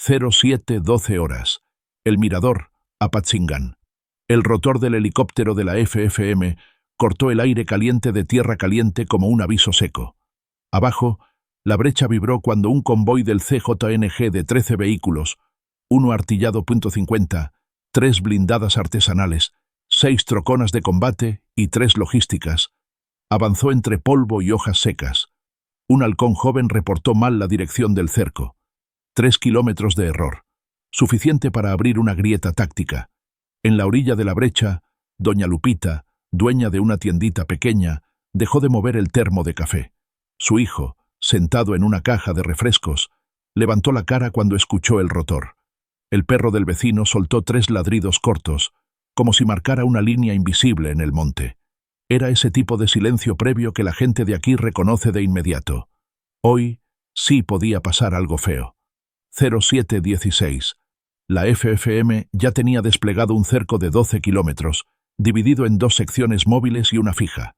07:12 horas. El mirador, Apatzingán. El rotor del helicóptero de la FFM cortó el aire caliente de tierra caliente como un aviso seco. Abajo, la brecha vibró cuando un convoy del CJNG de 13 vehículos, uno artillado .50, 3 blindadas artesanales, 6 troconas de combate y 3 logísticas, avanzó entre polvo y hojas secas. Un halcón joven reportó mal la dirección del cerco. 3 kilómetros de error, suficiente para abrir una grieta táctica. En la orilla de la brecha, doña Lupita, dueña de una tiendita pequeña, dejó de mover el termo de café. Su hijo, sentado en una caja de refrescos, levantó la cara cuando escuchó el rotor. El perro del vecino soltó 3 ladridos cortos, como si marcara una línea invisible en el monte. Era ese tipo de silencio previo que la gente de aquí reconoce de inmediato. Hoy sí podía pasar algo feo. 07:16. La FFM ya tenía desplegado un cerco de 12 kilómetros, dividido en 2 secciones móviles y una fija.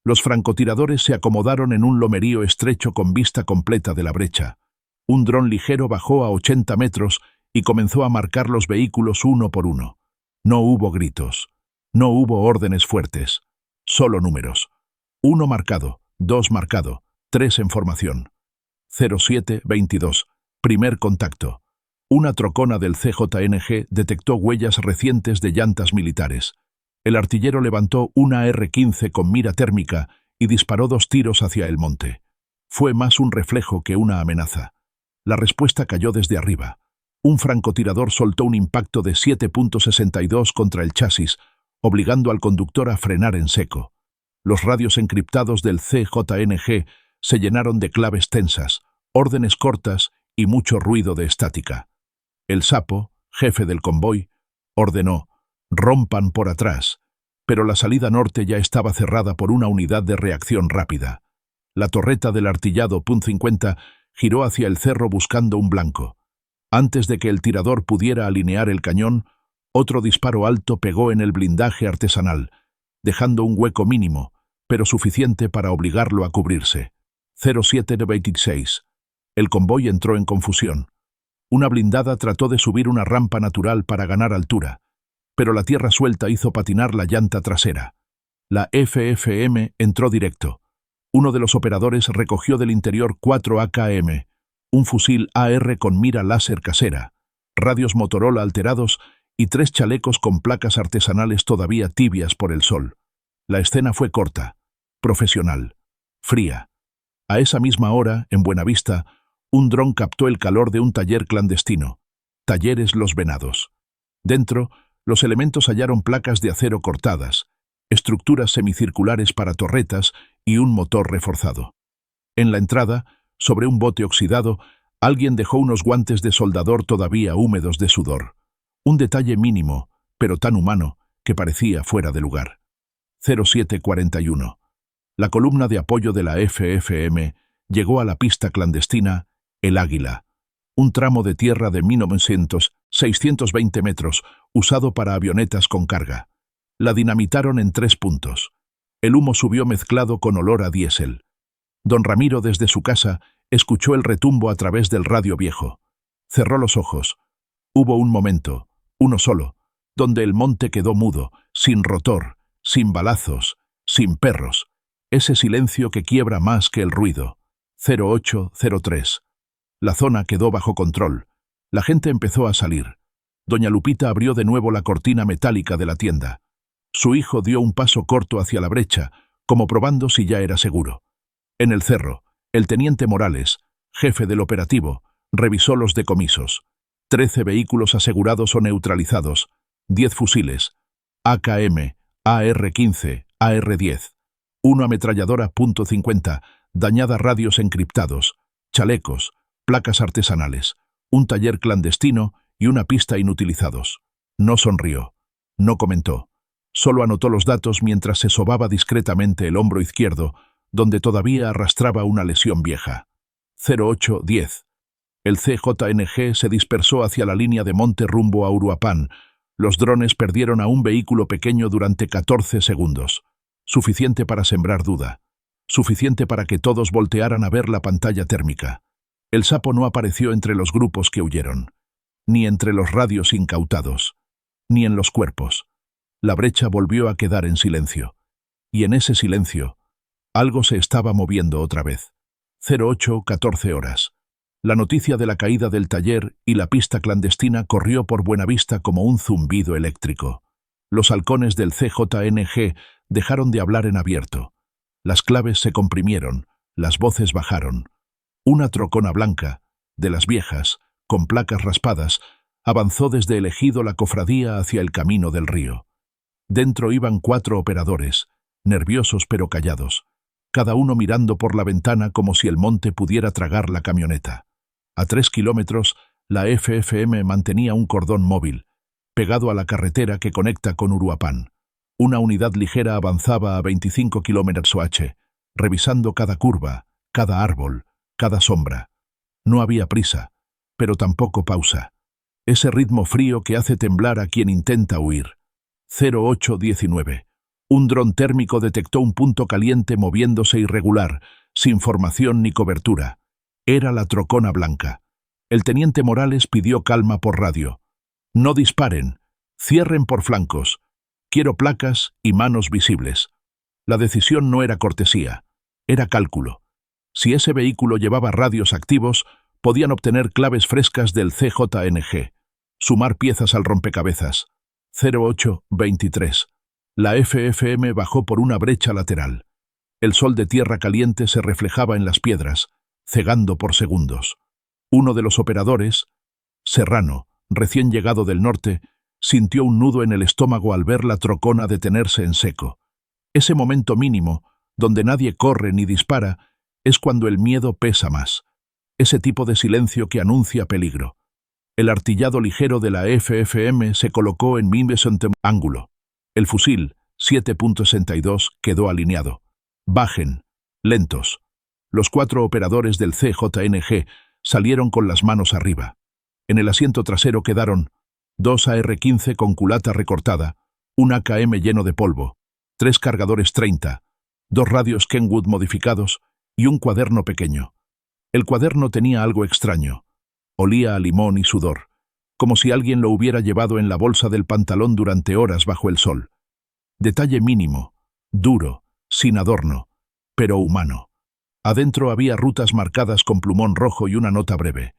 Los francotiradores se acomodaron en un lomerío estrecho con vista completa de la brecha. Un dron ligero bajó a 80 metros y comenzó a marcar los vehículos uno por uno. No hubo gritos. No hubo órdenes fuertes. Solo números. 1 marcado, 2 marcado, 3 en formación. 07:22. Primer contacto. Una trocona del CJNG detectó huellas recientes de llantas militares. El artillero levantó una R-15 con mira térmica y disparó 2 tiros hacia el monte. Fue más un reflejo que una amenaza. La respuesta cayó desde arriba. Un francotirador soltó un impacto de 7.62 contra el chasis, obligando al conductor a frenar en seco. Los radios encriptados del CJNG se llenaron de claves tensas, órdenes cortas y mucho ruido de estática. El sapo, jefe del convoy, ordenó: «Rompan por atrás», pero la salida norte ya estaba cerrada por una unidad de reacción rápida. La torreta del artillado .50 giró hacia el cerro buscando un blanco. Antes de que el tirador pudiera alinear el cañón, otro disparo alto pegó en el blindaje artesanal, dejando un hueco mínimo, pero suficiente para obligarlo a cubrirse. 07:26. El convoy entró en confusión. Una blindada trató de subir una rampa natural para ganar altura, pero la tierra suelta hizo patinar la llanta trasera. La FFM entró directo. Uno de los operadores recogió del interior 4 AKM, un fusil AR con mira láser casera, radios Motorola alterados y 3 chalecos con placas artesanales todavía tibias por el sol. La escena fue corta, profesional, fría. A esa misma hora, en Buenavista, un dron captó el calor de un taller clandestino. Talleres Los Venados. Dentro, los elementos hallaron placas de acero cortadas, estructuras semicirculares para torretas y un motor reforzado. En la entrada, sobre un bote oxidado, alguien dejó unos guantes de soldador todavía húmedos de sudor. Un detalle mínimo, pero tan humano, que parecía fuera de lugar. 07:41. La columna de apoyo de la FFM llegó a la pista clandestina El Águila, un tramo de tierra de 620 metros, usado para avionetas con carga. La dinamitaron en 3 puntos. El humo subió mezclado con olor a diésel. Don Ramiro, desde su casa, escuchó el retumbo a través del radio viejo. Cerró los ojos. Hubo un momento, uno solo, donde el monte quedó mudo, sin rotor, sin balazos, sin perros. Ese silencio que quiebra más que el ruido. 08:03. La zona quedó bajo control. La gente empezó a salir. Doña Lupita abrió de nuevo la cortina metálica de la tienda. Su hijo dio un paso corto hacia la brecha, como probando si ya era seguro. En el cerro, el teniente Morales, jefe del operativo, revisó los decomisos. 13 vehículos asegurados o neutralizados, 10 fusiles, AKM, AR-15, AR-10, 1 ametralladora .50, dañada radios encriptados, chalecos, placas artesanales, un taller clandestino y una pista inutilizados. No sonrió, no comentó, solo anotó los datos mientras se sobaba discretamente el hombro izquierdo, donde todavía arrastraba una lesión vieja. 08:10. El CJNG se dispersó hacia la línea de monte rumbo a Uruapán. Los drones perdieron a un vehículo pequeño durante 14 segundos. Suficiente para sembrar duda. Suficiente para que todos voltearan a ver la pantalla térmica. El sapo no apareció entre los grupos que huyeron. ni entre los radios incautados, ni en los cuerpos. La brecha volvió a quedar en silencio. Y en ese silencio, algo se estaba moviendo otra vez. 08:14 horas. La noticia de la caída del taller y la pista clandestina corrió por Buenavista como un zumbido eléctrico. Los halcones del CJNG dejaron de hablar en abierto. Las claves se comprimieron, las voces bajaron. Una trocona blanca, de las viejas, con placas raspadas, avanzó desde el ejido La Cofradía hacia el camino del río. Dentro iban 4 operadores, nerviosos pero callados, cada uno mirando por la ventana como si el monte pudiera tragar la camioneta. A 3 kilómetros, la FFM mantenía un cordón móvil, pegado a la carretera que conecta con Uruapan. Una unidad ligera avanzaba a 25 km/h, revisando cada curva, cada árbol, cada sombra. No había prisa, pero tampoco pausa. Ese ritmo frío que hace temblar a quien intenta huir. 08:19. Un dron térmico detectó un punto caliente moviéndose irregular, sin formación ni cobertura. Era la trocona blanca. El teniente Morales pidió calma por radio. No disparen, cierren por flancos. Quiero placas y manos visibles. La decisión no era cortesía, era cálculo. Si ese vehículo llevaba radios activos, podían obtener claves frescas del CJNG. Sumar piezas al rompecabezas. 08:23. La FFM bajó por una brecha lateral. El sol de tierra caliente se reflejaba en las piedras, cegando por segundos. Uno de los operadores, Serrano, recién llegado del norte, sintió un nudo en el estómago al ver la trocona detenerse en seco. Ese momento mínimo, donde nadie corre ni dispara, es cuando el miedo pesa más. Ese tipo de silencio que anuncia peligro. El artillado ligero de la FFM se colocó en mismo ángulo. El fusil, 7.62, quedó alineado. Bajen, lentos. Los 4 operadores del CJNG salieron con las manos arriba. En el asiento trasero quedaron 2 AR-15 con culata recortada, un AKM lleno de polvo, 3 cargadores 30, 2 radios Kenwood modificados y un cuaderno pequeño. El cuaderno tenía algo extraño. Olía a limón y sudor, como si alguien lo hubiera llevado en la bolsa del pantalón durante horas bajo el sol. Detalle mínimo, duro, sin adorno, pero humano. Adentro había rutas marcadas con plumón rojo y una nota breve.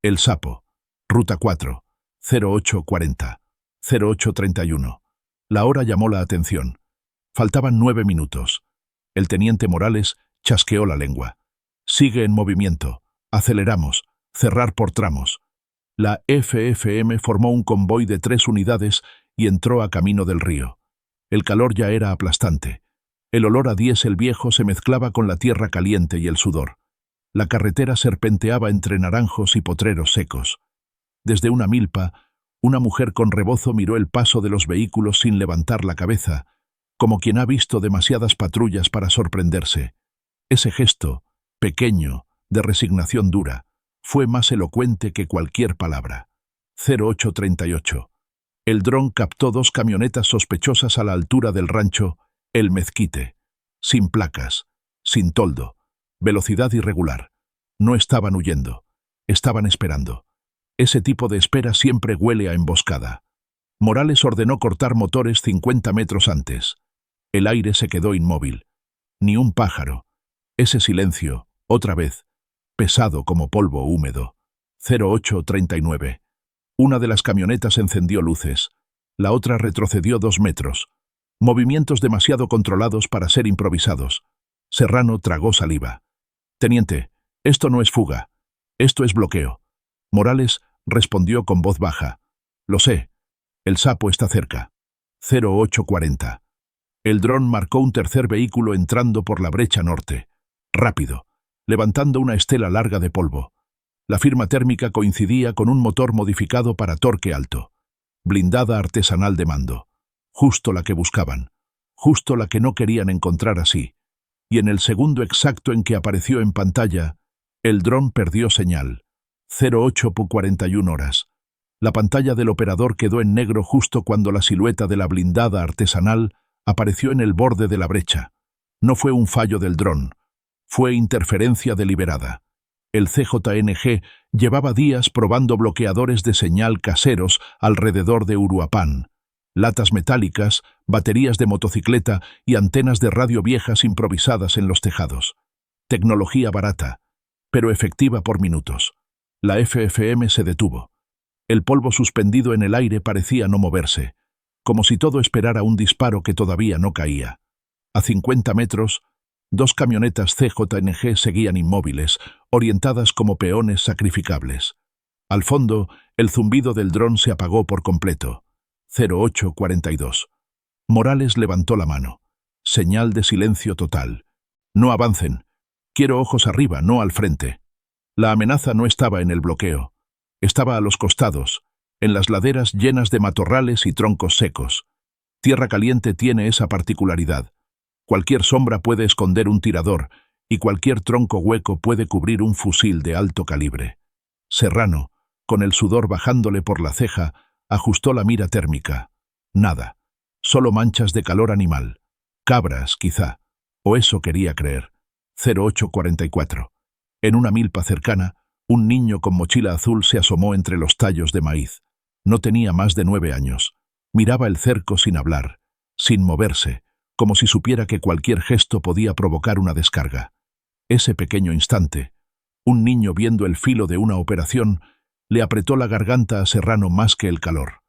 El Sapo, Ruta 4, 08:40, 08:31. La hora llamó la atención. Faltaban 9 minutos. El teniente Morales chasqueó la lengua. Sigue en movimiento. Aceleramos. Cerrar por tramos. La FFM formó un convoy de 3 unidades y entró a camino del río. El calor ya era aplastante. El olor a diésel viejo se mezclaba con la tierra caliente y el sudor. La carretera serpenteaba entre naranjos y potreros secos. Desde una milpa, una mujer con rebozo miró el paso de los vehículos sin levantar la cabeza, como quien ha visto demasiadas patrullas para sorprenderse. Ese gesto, pequeño, de resignación dura, fue más elocuente que cualquier palabra. 08:38. El dron captó 2 camionetas sospechosas a la altura del rancho El Mezquite, sin placas, sin toldo, velocidad irregular. No estaban huyendo, estaban esperando. Ese tipo de espera siempre huele a emboscada. Morales ordenó cortar motores 50 metros antes. El aire se quedó inmóvil. Ni un pájaro. Ese silencio, otra vez, pesado como polvo húmedo. 08:39. Una de las camionetas encendió luces. La otra retrocedió 2 metros. Movimientos demasiado controlados para ser improvisados. Serrano tragó saliva. «Teniente, esto no es fuga. Esto es bloqueo». Morales respondió con voz baja. «Lo sé. El Sapo está cerca». 08:40. El dron marcó un tercer vehículo entrando por la brecha norte. Rápido, levantando una estela larga de polvo. La firma térmica coincidía con un motor modificado para torque alto. Blindada artesanal de mando. Justo la que buscaban. Justo la que no querían encontrar así. Y en el segundo exacto en que apareció en pantalla, el dron perdió señal. 08:41 horas. La pantalla del operador quedó en negro justo cuando la silueta de la blindada artesanal apareció en el borde de la brecha. No fue un fallo del dron. Fue interferencia deliberada. El CJNG llevaba días probando bloqueadores de señal caseros alrededor de Uruapan, latas metálicas, baterías de motocicleta y antenas de radio viejas improvisadas en los tejados. Tecnología barata, pero efectiva por minutos. La FFM se detuvo. El polvo suspendido en el aire parecía no moverse, como si todo esperara un disparo que todavía no caía. A 50 metros, dos camionetas CJNG seguían inmóviles, orientadas como peones sacrificables. Al fondo, el zumbido del dron se apagó por completo. 0842. Morales levantó la mano. Señal de silencio total. No avancen. Quiero ojos arriba, no al frente. La amenaza no estaba en el bloqueo. Estaba a los costados, en las laderas llenas de matorrales y troncos secos. Tierra Caliente tiene esa particularidad. Cualquier sombra puede esconder un tirador y cualquier tronco hueco puede cubrir un fusil de alto calibre. Serrano, con el sudor bajándole por la ceja, ajustó la mira térmica. Nada. Solo manchas de calor animal. Cabras, quizá. O eso quería creer. 0844. En una milpa cercana, un niño con mochila azul se asomó entre los tallos de maíz. No tenía más de 9 años. Miraba el cerco sin hablar, sin moverse, como si supiera que cualquier gesto podía provocar una descarga. Ese pequeño instante, un niño viendo el filo de una operación, le apretó la garganta a Serrano más que el calor.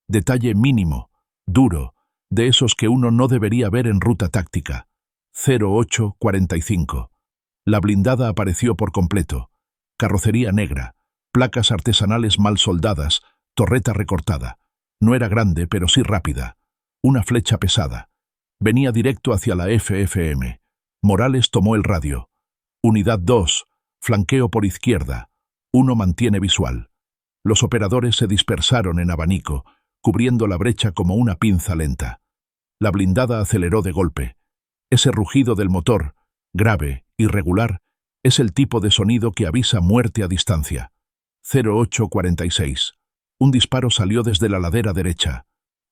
Detalle mínimo, duro, de esos que uno no debería ver en ruta táctica. 0845. La blindada apareció por completo. Carrocería negra, placas artesanales mal soldadas, torreta recortada. No era grande, pero sí rápida. Una flecha pesada. Venía directo hacia la FFM. Morales tomó el radio. Unidad 2, flanqueo por izquierda. 1 mantiene visual. Los operadores se dispersaron en abanico, cubriendo la brecha como una pinza lenta. La blindada aceleró de golpe. Ese rugido del motor, grave, irregular, es el tipo de sonido que avisa muerte a distancia. 0846. Un disparo salió desde la ladera derecha.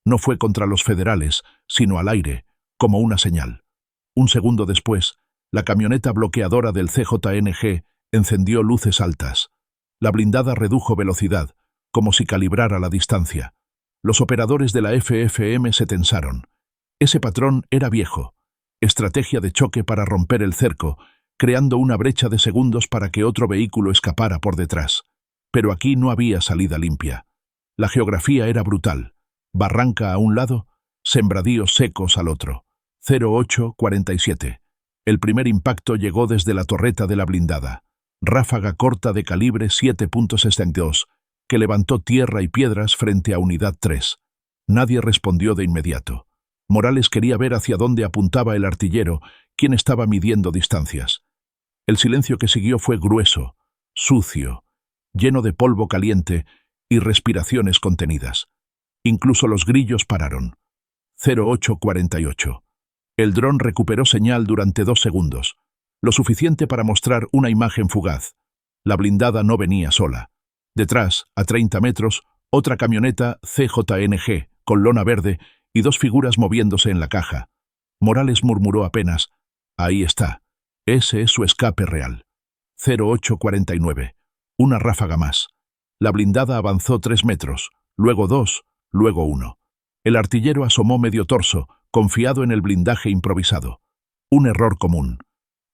No fue contra los federales, sino al aire, como una señal. Un segundo después, la camioneta bloqueadora del CJNG encendió luces altas. La blindada redujo velocidad, como si calibrara la distancia. Los operadores de la FFM se tensaron. Ese patrón era viejo. Estrategia de choque para romper el cerco, creando una brecha de segundos para que otro vehículo escapara por detrás. Pero aquí no había salida limpia. La geografía era brutal. Barranca a un lado, sembradíos secos al otro. 0847. El primer impacto llegó desde la torreta de la blindada. Ráfaga corta de calibre 7.62, que levantó tierra y piedras frente a Unidad 3. Nadie respondió de inmediato. Morales quería ver hacia dónde apuntaba el artillero, quien estaba midiendo distancias. El silencio que siguió fue grueso, sucio, lleno de polvo caliente y respiraciones contenidas. Incluso los grillos pararon. 0848. El dron recuperó señal durante 2 segundos, lo suficiente para mostrar una imagen fugaz. La blindada no venía sola. Detrás, a 30 metros, otra camioneta CJNG, con lona verde, y 2 figuras moviéndose en la caja. Morales murmuró apenas: «Ahí está. Ese es su escape real». 0849. Una ráfaga más. La blindada avanzó 3 metros, luego 2, luego 1. El artillero asomó medio torso, confiado en el blindaje improvisado. Un error común.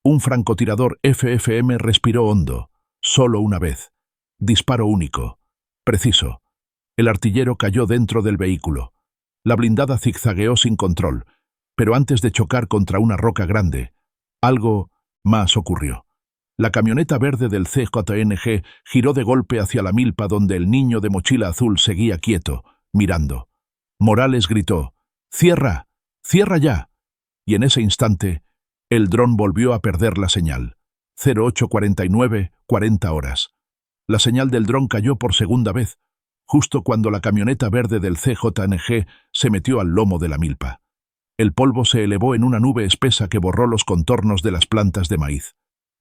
Un francotirador FFM respiró hondo, solo una vez. Disparo único. Preciso. El artillero cayó dentro del vehículo. La blindada zigzagueó sin control, pero antes de chocar contra una roca grande, algo más ocurrió. La camioneta verde del CJNG giró de golpe hacia la milpa donde el niño de mochila azul seguía quieto, mirando. Morales gritó: «¡Cierra! ¡Cierra ya!». Y en ese instante, el dron volvió a perder la señal. 0849, 40 horas. La señal del dron cayó por segunda vez, justo cuando la camioneta verde del CJNG se metió al lomo de la milpa. El polvo se elevó en una nube espesa que borró los contornos de las plantas de maíz.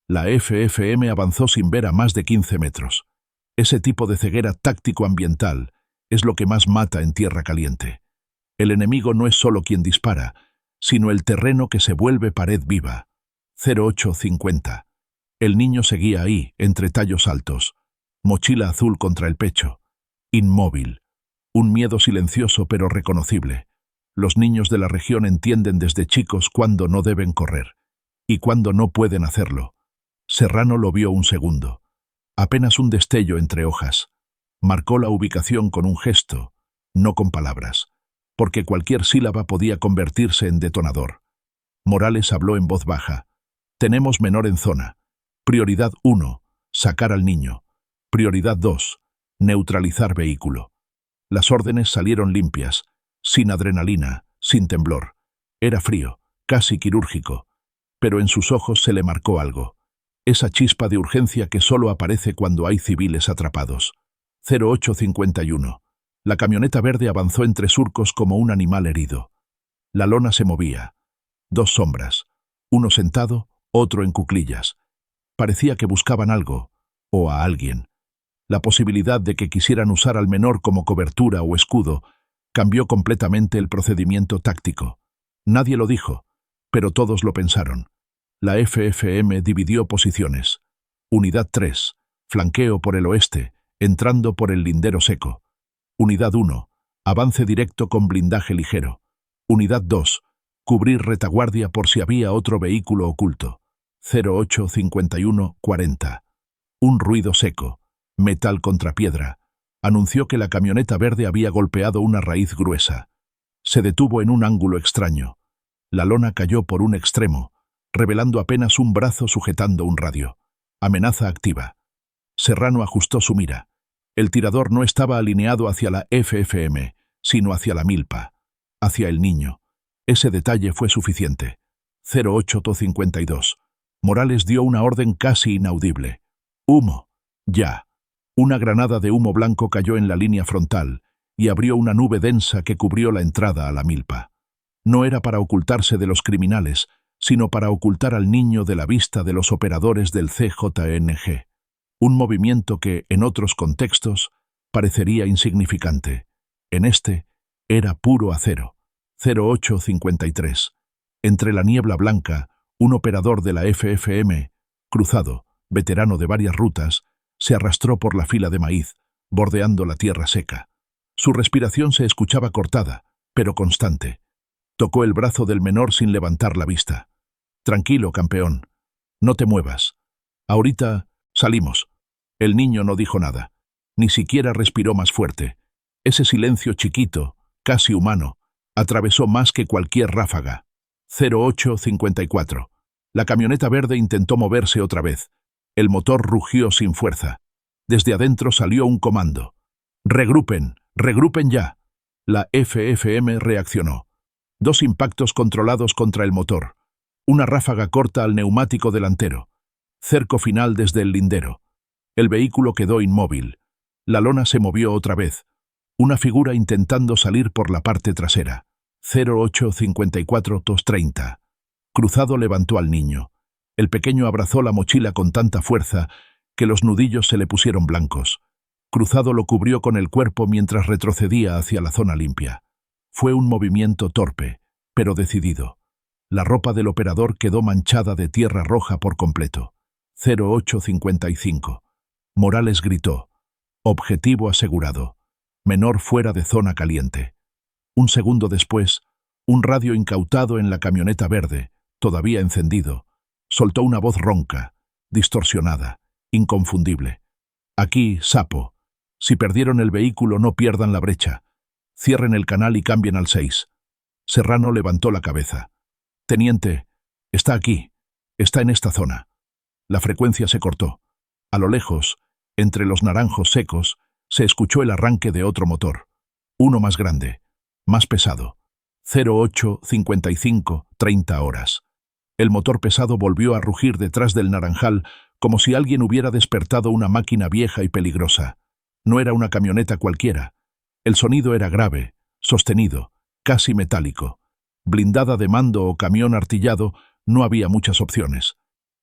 La FFM avanzó sin ver a más de 15 metros. Ese tipo de ceguera táctico-ambiental es lo que más mata en Tierra Caliente. El enemigo no es solo quien dispara, sino el terreno que se vuelve pared viva. 0850. El niño seguía ahí, entre tallos altos, mochila azul contra el pecho, inmóvil, un miedo silencioso pero reconocible. Los niños de la región entienden desde chicos cuándo no deben correr y cuándo no pueden hacerlo. Serrano lo vio un segundo, apenas un destello entre hojas. Marcó la ubicación con un gesto, no con palabras, porque cualquier sílaba podía convertirse en detonador. Morales habló en voz baja. Tenemos menor en zona. Prioridad 1, sacar al niño. Prioridad 2, neutralizar vehículo. Las órdenes salieron limpias, sin adrenalina, sin temblor. Era frío, casi quirúrgico, pero en sus ojos se le marcó algo. Esa chispa de urgencia que solo aparece cuando hay civiles atrapados. 0851. La camioneta verde avanzó entre surcos como un animal herido. La lona se movía. Dos sombras, uno sentado, otro en cuclillas. Parecía que buscaban algo, o a alguien. La posibilidad de que quisieran usar al menor como cobertura o escudo cambió completamente el procedimiento táctico. Nadie lo dijo, pero todos lo pensaron. La FFM dividió posiciones. Unidad 3, flanqueo por el oeste, entrando por el lindero seco. Unidad 1, avance directo con blindaje ligero. Unidad 2, cubrir retaguardia por si había otro vehículo oculto. 0851-40. Un ruido seco, metal contra piedra, anunció que la camioneta verde había golpeado una raíz gruesa. Se detuvo en un ángulo extraño. La lona cayó por un extremo, revelando apenas un brazo sujetando un radio. Amenaza activa. Serrano ajustó su mira. El tirador no estaba alineado hacia la FFM, sino hacia la milpa, hacia el niño. Ese detalle fue suficiente. 0852. Morales dio una orden casi inaudible. Humo. Ya. Una granada de humo blanco cayó en la línea frontal y abrió una nube densa que cubrió la entrada a la milpa. No era para ocultarse de los criminales, sino para ocultar al niño de la vista de los operadores del CJNG. Un movimiento que, en otros contextos, parecería insignificante. En este, era puro acero. 0853. Entre la niebla blanca, un operador de la FFM, cruzado, veterano de varias rutas, se arrastró por la fila de maíz, bordeando la tierra seca. Su respiración se escuchaba cortada, pero constante. Tocó el brazo del menor sin levantar la vista. Tranquilo, campeón. No te muevas. Ahorita salimos. El niño no dijo nada. Ni siquiera respiró más fuerte. Ese silencio chiquito, casi humano, atravesó más que cualquier ráfaga. 0854. La camioneta verde intentó moverse otra vez. El motor rugió sin fuerza. Desde adentro salió un comando. ¡Regrupen! ¡Regrupen ya! La FFM reaccionó. 2 impactos controlados contra el motor. Una ráfaga corta al neumático delantero. Cerco final desde el lindero. El vehículo quedó inmóvil. La lona se movió otra vez. Una figura intentando salir por la parte trasera. 0854-230. Cruzado levantó al niño. El pequeño abrazó la mochila con tanta fuerza que los nudillos se le pusieron blancos. Cruzado lo cubrió con el cuerpo mientras retrocedía hacia la zona limpia. Fue un movimiento torpe, pero decidido. La ropa del operador quedó manchada de tierra roja por completo. 0855. Morales gritó. Objetivo asegurado. Menor fuera de zona caliente. Un segundo después, un radio incautado en la camioneta verde, todavía encendido, soltó una voz ronca, distorsionada, inconfundible. Aquí, sapo. Si perdieron el vehículo, no pierdan la brecha. Cierren el canal y cambien al 6. Serrano levantó la cabeza. Teniente, está aquí. Está en esta zona. La frecuencia se cortó. A lo lejos, entre los naranjos secos, se escuchó el arranque de otro motor. Uno más grande, más pesado. 0855-30 horas. El motor pesado volvió a rugir detrás del naranjal como si alguien hubiera despertado una máquina vieja y peligrosa. No era una camioneta cualquiera. El sonido era grave, sostenido, casi metálico. Blindada de mando o camión artillado, no había muchas opciones.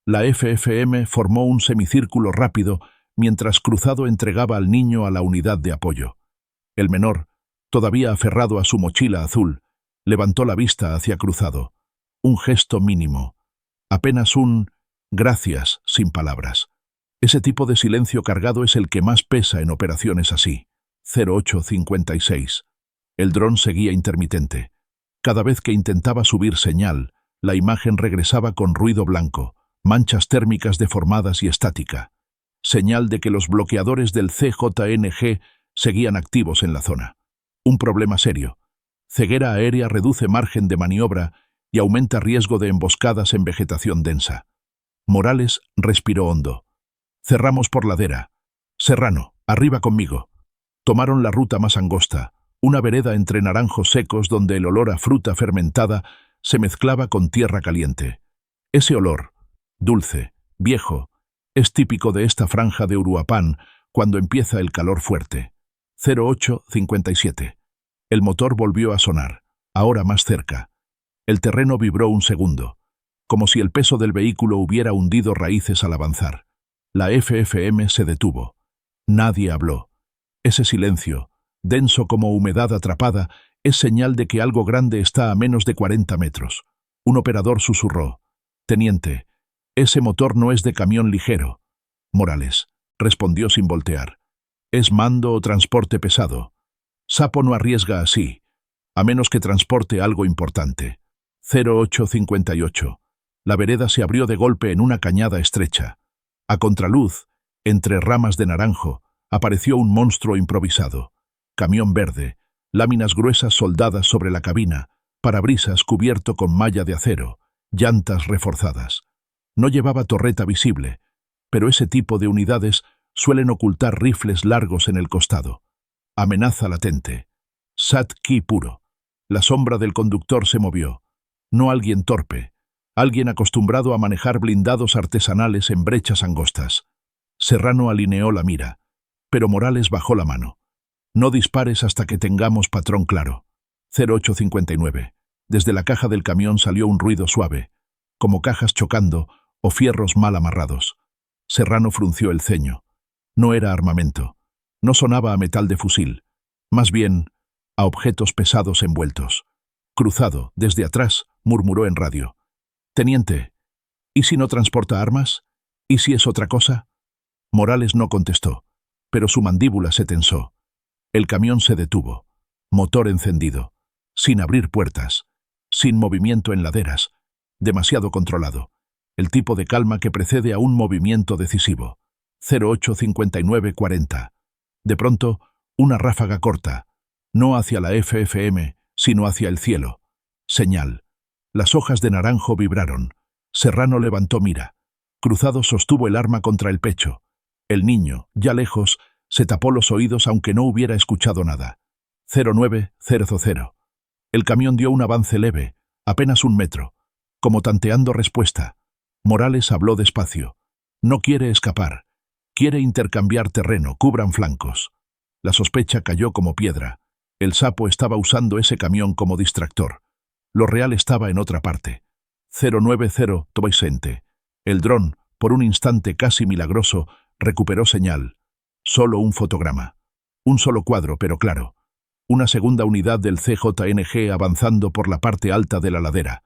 La FFM formó un semicírculo rápido mientras Cruzado entregaba al niño a la unidad de apoyo. El menor, todavía aferrado a su mochila azul, levantó la vista hacia Cruzado. Un gesto mínimo. Apenas un Gracias, sin palabras. Ese tipo de silencio cargado es el que más pesa en operaciones así. 0856. El dron seguía intermitente. Cada vez que intentaba subir señal, la imagen regresaba con ruido blanco, manchas térmicas deformadas y estática. Señal de que los bloqueadores del CJNG seguían activos en la zona. Un problema serio. Ceguera aérea reduce margen de maniobra y aumenta riesgo de emboscadas en vegetación densa. Morales respiró hondo. Cerramos por ladera. Serrano, arriba conmigo. Tomaron la ruta más angosta, una vereda entre naranjos secos donde el olor a fruta fermentada se mezclaba con tierra caliente. Ese olor, dulce, viejo, es típico de esta franja de Uruapan cuando empieza el calor fuerte. 0857. El motor volvió a sonar, ahora más cerca. El terreno vibró un segundo, como si el peso del vehículo hubiera hundido raíces al avanzar. La FFM se detuvo. Nadie habló. Ese silencio, denso como humedad atrapada, es señal de que algo grande está a menos de 40 metros. Un operador susurró. «Teniente, ese motor no es de camión ligero». Morales respondió sin voltear. «Es mando o transporte pesado. Sapo no arriesga así, a menos que transporte algo importante». 0858. La vereda se abrió de golpe en una cañada estrecha. A contraluz, entre ramas de naranjo, apareció un monstruo improvisado. Camión verde, láminas gruesas soldadas sobre la cabina, parabrisas cubierto con malla de acero, llantas reforzadas. No llevaba torreta visible, pero ese tipo de unidades suelen ocultar rifles largos en el costado. Amenaza latente. Sat-ki puro. La sombra del conductor se movió. No alguien torpe, alguien acostumbrado a manejar blindados artesanales en brechas angostas. Serrano alineó la mira, pero Morales bajó la mano. «No dispares hasta que tengamos patrón claro». 0859. Desde la caja del camión salió un ruido suave, como cajas chocando o fierros mal amarrados. Serrano frunció el ceño. No era armamento. No sonaba a metal de fusil. Más bien, a objetos pesados envueltos. Cruzado, desde atrás, murmuró en radio. «Teniente, ¿y si no transporta armas? ¿Y si es otra cosa?» Morales no contestó, pero su mandíbula se tensó. El camión se detuvo, motor encendido, sin abrir puertas, sin movimiento en laderas, demasiado controlado, el tipo de calma que precede a un movimiento decisivo. 085940. De pronto, una ráfaga corta, no hacia la FFM, sino hacia el cielo. Señal. Las hojas de naranjo vibraron. Serrano levantó mira. Cruzado sostuvo el arma contra el pecho. El niño, ya lejos, se tapó los oídos aunque no hubiera escuchado nada. 0900. El camión dio un avance leve, apenas 1 metro, como tanteando respuesta. Morales habló despacio. «No quiere escapar. Quiere intercambiar terreno, cubran flancos». La sospecha cayó como piedra. El sapo estaba usando ese camión como distractor. Lo real estaba en otra parte. 090 Tobaisente. El dron, por un instante casi milagroso, recuperó señal. Solo un fotograma. Un solo cuadro, pero claro. Una segunda unidad del CJNG avanzando por la parte alta de la ladera.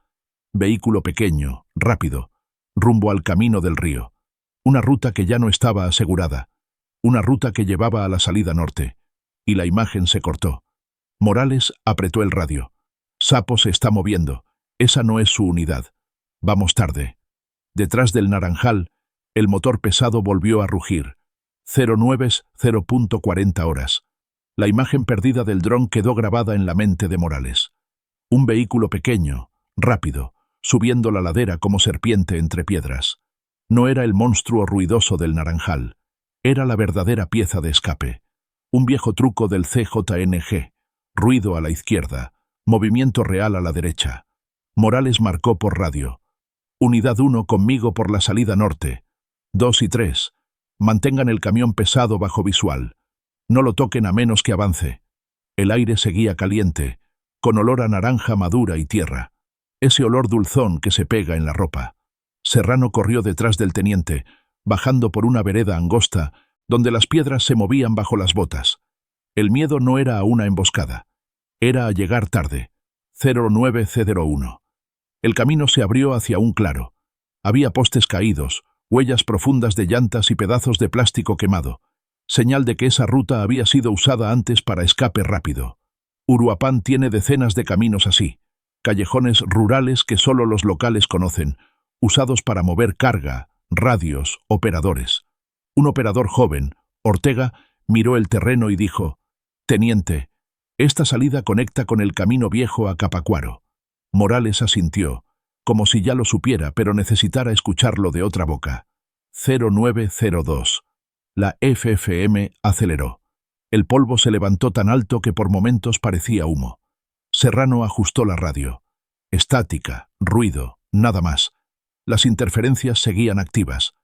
Vehículo pequeño, rápido, rumbo al camino del río. Una ruta que ya no estaba asegurada. Una ruta que llevaba a la salida norte. Y la imagen se cortó. Morales apretó el radio. «Sapo se está moviendo. Esa no es su unidad. Vamos tarde». Detrás del naranjal, el motor pesado volvió a rugir. 090.40 horas. La imagen perdida del dron quedó grabada en la mente de Morales. Un vehículo pequeño, rápido, subiendo la ladera como serpiente entre piedras. No era el monstruo ruidoso del naranjal. Era la verdadera pieza de escape. Un viejo truco del CJNG. Ruido a la izquierda, movimiento real a la derecha. Morales marcó por radio. «Unidad 1 conmigo por la salida norte. 2 y 3. Mantengan el camión pesado bajo visual. No lo toquen a menos que avance». El aire seguía caliente, con olor a naranja madura y tierra. Ese olor dulzón que se pega en la ropa. Serrano corrió detrás del teniente, bajando por una vereda angosta, donde las piedras se movían bajo las botas. El miedo no era a una emboscada. Era a llegar tarde. 0901. El camino se abrió hacia un claro. Había postes caídos, huellas profundas de llantas y pedazos de plástico quemado, señal de que esa ruta había sido usada antes para escape rápido. Uruapan tiene decenas de caminos así, callejones rurales que solo los locales conocen, usados para mover carga, radios, operadores. Un operador joven, Ortega, miró el terreno y dijo: «Teniente, esta salida conecta con el camino viejo a Capacuaro». Morales asintió, como si ya lo supiera, pero necesitara escucharlo de otra boca. 0902. La FFM aceleró. El polvo se levantó tan alto que por momentos parecía humo. Serrano ajustó la radio. Estática, ruido, nada más. Las interferencias seguían activas.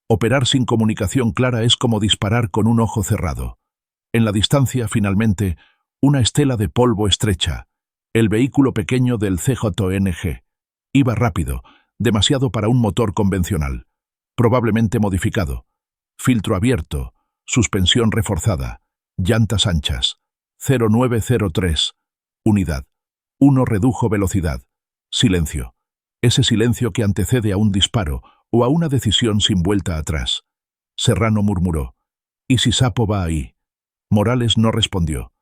Operar sin comunicación clara es como disparar con un ojo cerrado. En la distancia, finalmente, una estela de polvo estrecha. El vehículo pequeño del CJNG. Iba rápido, demasiado para un motor convencional. Probablemente modificado. Filtro abierto, suspensión reforzada, llantas anchas. 0903. Unidad. 1 redujo velocidad. Silencio. Ese silencio que antecede a un disparo o a una decisión sin vuelta atrás. Serrano murmuró: «¿Y si Sapo va ahí?». Morales no respondió,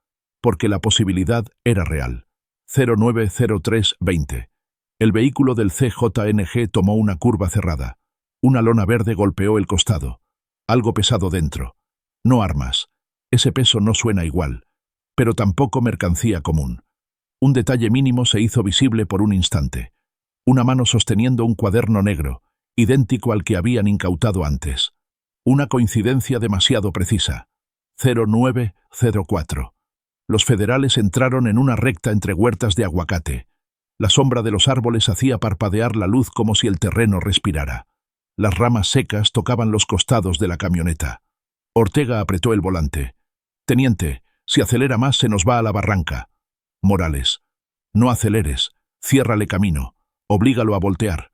porque la posibilidad era real. 0903-20. El vehículo del CJNG tomó una curva cerrada. Una lona verde golpeó el costado. Algo pesado dentro. No armas. Ese peso no suena igual. Pero tampoco mercancía común. Un detalle mínimo se hizo visible por un instante. Una mano sosteniendo un cuaderno negro, idéntico al que habían incautado antes. Una coincidencia demasiado precisa. 0904. Los federales entraron en una recta entre huertas de aguacate. La sombra de los árboles hacía parpadear la luz como si el terreno respirara. Las ramas secas tocaban los costados de la camioneta. Ortega apretó el volante. «Teniente, si acelera más se nos va a la barranca». Morales: «No aceleres, ciérrale camino, oblígalo a voltear».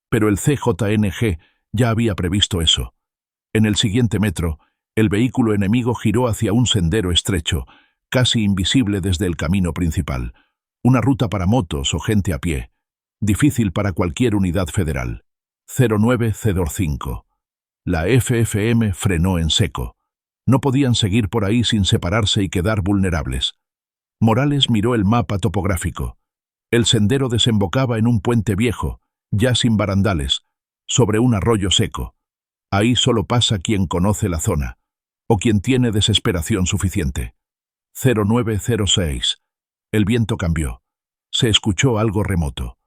Pero el CJNG ya había previsto eso. En el siguiente metro, el vehículo enemigo giró hacia un sendero estrecho, casi invisible desde el camino principal. Una ruta para motos o gente a pie. Difícil para cualquier unidad federal. 0905. La FFM frenó en seco. No podían seguir por ahí sin separarse y quedar vulnerables. Morales miró el mapa topográfico. El sendero desembocaba en un puente viejo, ya sin barandales, sobre un arroyo seco. Ahí solo pasa quien conoce la zona, o quien tiene desesperación suficiente. 0906. El viento cambió. Se escuchó algo remoto.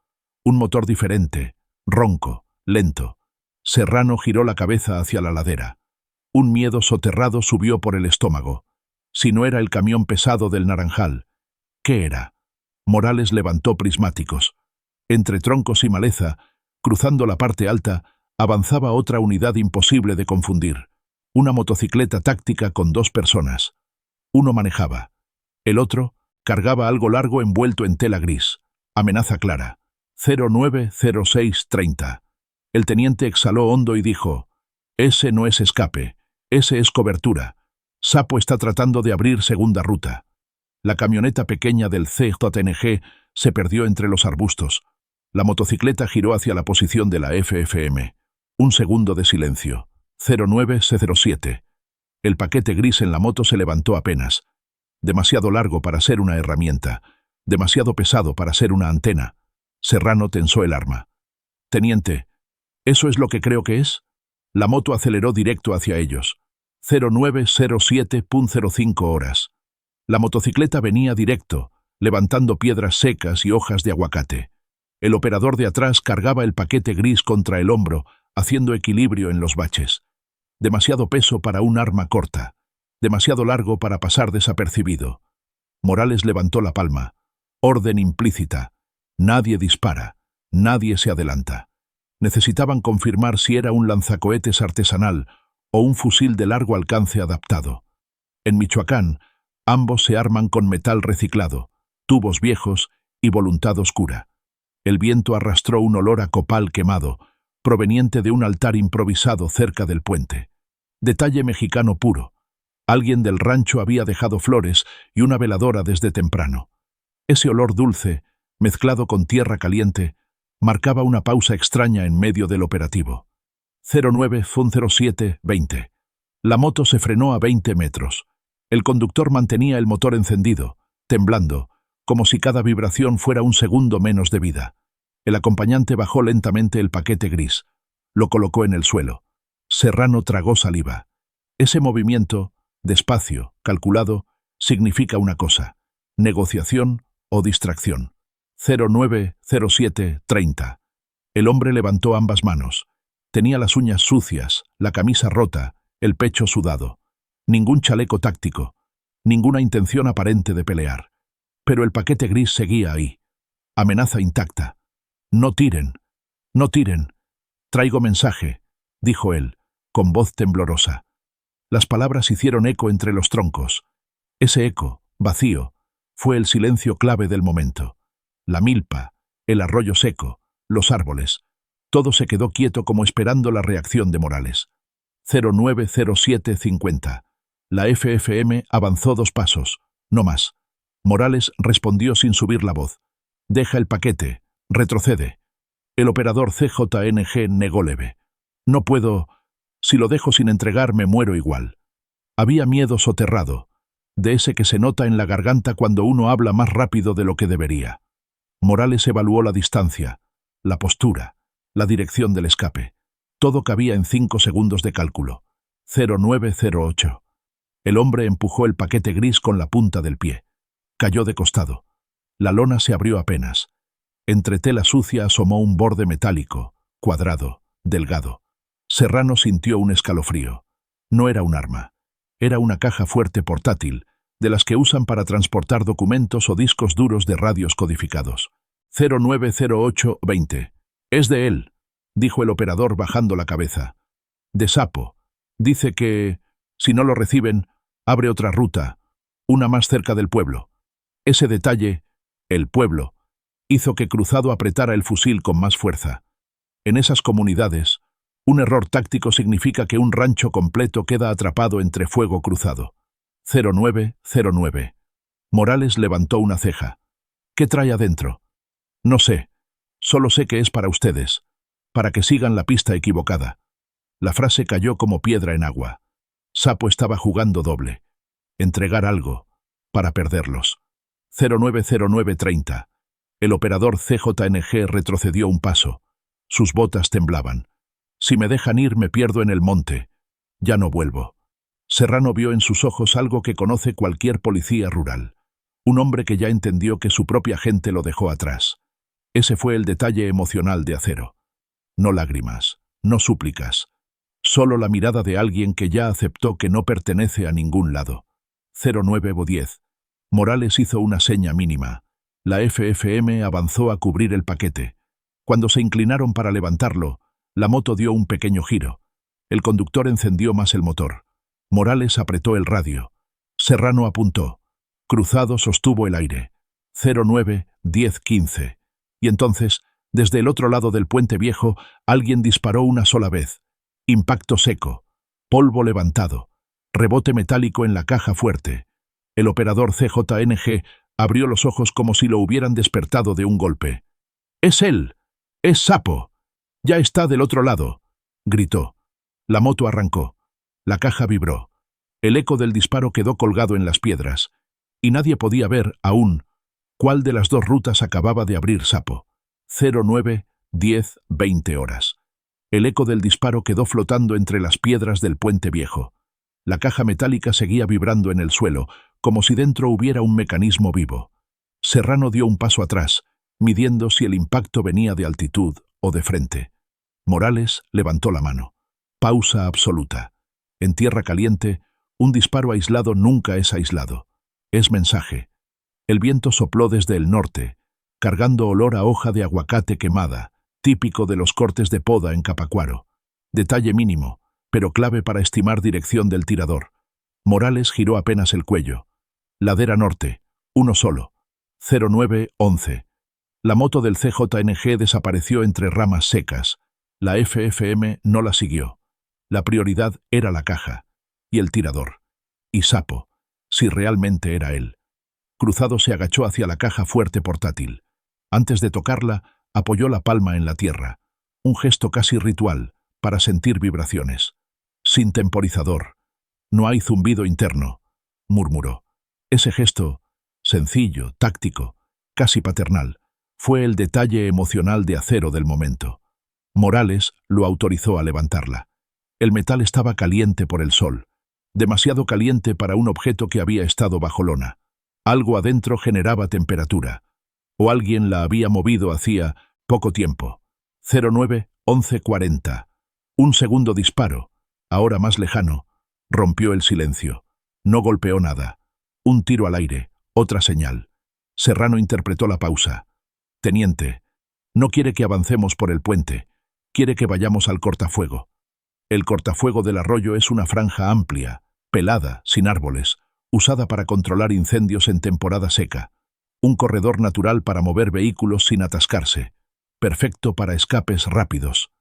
Un motor diferente, ronco, lento. Serrano giró la cabeza hacia la ladera. Un miedo soterrado subió por el estómago. Si no era el camión pesado del Naranjal, ¿qué era? Morales levantó prismáticos. Entre troncos y maleza, cruzando la parte alta, avanzaba otra unidad imposible de confundir. Una motocicleta táctica con 2 personas. Uno manejaba. El otro cargaba algo largo envuelto en tela gris. Amenaza clara. 0906-30. El teniente exhaló hondo y dijo: «Ese no es escape, ese es cobertura. Sapo está tratando de abrir segunda ruta». La camioneta pequeña del CJNG se perdió entre los arbustos. La motocicleta giró hacia la posición de la FFM. Un segundo de silencio. 0907. El paquete gris en la moto se levantó apenas. Demasiado largo para ser una herramienta. Demasiado pesado para ser una antena. Serrano tensó el arma. «Teniente, ¿eso es lo que creo que es?». La moto aceleró directo hacia ellos. 0907.05 horas. La motocicleta venía directo, levantando piedras secas y hojas de aguacate. El operador de atrás cargaba el paquete gris contra el hombro, haciendo equilibrio en los baches. Demasiado peso para un arma corta. Demasiado largo para pasar desapercibido. Morales levantó la palma. Orden implícita. Nadie dispara. Nadie se adelanta. Necesitaban confirmar si era un lanzacohetes artesanal o un fusil de largo alcance adaptado. En Michoacán, ambos se arman con metal reciclado, tubos viejos y voluntad oscura. El viento arrastró un olor a copal quemado, proveniente de un altar improvisado cerca del puente. Detalle mexicano puro. Alguien del rancho había dejado flores y una veladora desde temprano. Ese olor dulce, mezclado con tierra caliente, Marcaba una pausa extraña en medio del operativo. 09-07-20. La moto se frenó a 20 metros. El conductor mantenía el motor encendido, temblando, como si cada vibración fuera un segundo menos de vida. El acompañante bajó lentamente el paquete gris. Lo colocó en el suelo. Serrano tragó saliva. Ese movimiento, despacio, calculado, significa una cosa: negociación o distracción. 09-07-30. El hombre levantó ambas manos. Tenía las uñas sucias, la camisa rota, el pecho sudado. Ningún chaleco táctico, ninguna intención aparente de pelear. Pero el paquete gris seguía ahí. Amenaza intacta. «No tiren, no tiren. Traigo mensaje», dijo él, con voz temblorosa. Las palabras hicieron eco entre los troncos. Ese eco, vacío, fue el silencio clave del momento. La milpa, el arroyo seco, los árboles. Todo se quedó quieto como esperando la reacción de Morales. 09-07-50. La FFM avanzó 2 pasos, no más. Morales respondió sin subir la voz. «Deja el paquete, retrocede». El operador CJNG negó leve. «No puedo. Si lo dejo sin entregar me muero igual». Había miedo soterrado, de ese que se nota en la garganta cuando uno habla más rápido de lo que debería. Morales evaluó la distancia, la postura, la dirección del escape. Todo cabía en 5 segundos de cálculo. 0908. El hombre empujó el paquete gris con la punta del pie. Cayó de costado. La lona se abrió apenas. Entre tela sucia asomó un borde metálico, cuadrado, delgado. Serrano sintió un escalofrío. No era un arma. Era una caja fuerte portátil, de las que usan para transportar documentos o discos duros de radios codificados. 0908-20. «Es de él», dijo el operador bajando la cabeza. «De Sapo. Dice que, si no lo reciben, abre otra ruta, una más cerca del pueblo». Ese detalle, el pueblo, hizo que Cruzado apretara el fusil con más fuerza. En esas comunidades, un error táctico significa que un rancho completo queda atrapado entre fuego cruzado. 0909. Morales levantó una ceja. «¿Qué trae adentro?» «No sé. Solo sé que es para ustedes, para que sigan la pista equivocada». La frase cayó como piedra en agua. Sapo estaba jugando doble. Entregar algo, para perderlos. 0909-30. El operador CJNG retrocedió un paso. Sus botas temblaban. «Si me dejan ir me pierdo en el monte. Ya no vuelvo». Serrano vio en sus ojos algo que conoce cualquier policía rural. Un hombre que ya entendió que su propia gente lo dejó atrás. Ese fue el detalle emocional de Acero. No lágrimas, no súplicas. Solo la mirada de alguien que ya aceptó que no pertenece a ningún lado. 0910. Morales hizo una seña mínima. La FFM avanzó a cubrir el paquete. Cuando se inclinaron para levantarlo, la moto dio un pequeño giro. El conductor encendió más el motor. Morales apretó el radio. Serrano apuntó. Cruzado sostuvo el aire. 09-10-15. Y entonces, desde el otro lado del puente viejo, alguien disparó una sola vez. Impacto seco. Polvo levantado. Rebote metálico en la caja fuerte. El operador CJNG abrió los ojos como si lo hubieran despertado de un golpe. «¡Es él! ¡Es Sapo! ¡Ya está del otro lado!», gritó. La moto arrancó. La caja vibró. El eco del disparo quedó colgado en las piedras, y nadie podía ver, aún, cuál de las 2 rutas acababa de abrir Sapo. 09-10-20 horas. El eco del disparo quedó flotando entre las piedras del puente viejo. La caja metálica seguía vibrando en el suelo, como si dentro hubiera un mecanismo vivo. Serrano dio un paso atrás, midiendo si el impacto venía de altitud o de frente. Morales levantó la mano. Pausa absoluta. En tierra caliente, un disparo aislado nunca es aislado. Es mensaje. El viento sopló desde el norte, cargando olor a hoja de aguacate quemada, típico de los cortes de poda en Capacuaro. Detalle mínimo, pero clave para estimar dirección del tirador. Morales giró apenas el cuello. Ladera norte, uno solo. 0911. La moto del CJNG desapareció entre ramas secas. La FFM no la siguió. La prioridad era la caja. Y el tirador. Y Sapo, si realmente era él. Cruzado se agachó hacia la caja fuerte portátil. Antes de tocarla, Apoyó la palma en la tierra, un gesto casi ritual, para sentir vibraciones. Sin temporizador. No hay zumbido interno, murmuró. Ese gesto, sencillo, táctico, casi paternal, fue el detalle emocional de acero del momento. Morales lo autorizó a levantarla. El metal estaba caliente por el sol, demasiado caliente para un objeto que había estado bajo lona. Algo adentro generaba temperatura, o alguien la había movido hacía poco tiempo. 09:11:40. Un segundo disparo, ahora más lejano, rompió el silencio. No golpeó nada. Un tiro al aire, otra señal. Serrano interpretó la pausa. Teniente, no quiere que avancemos por el puente, quiere que vayamos al cortafuego. El cortafuego del arroyo es una franja amplia, pelada, sin árboles, usada para controlar incendios en temporada seca. Un corredor natural para mover vehículos sin atascarse, perfecto para escapes rápidos.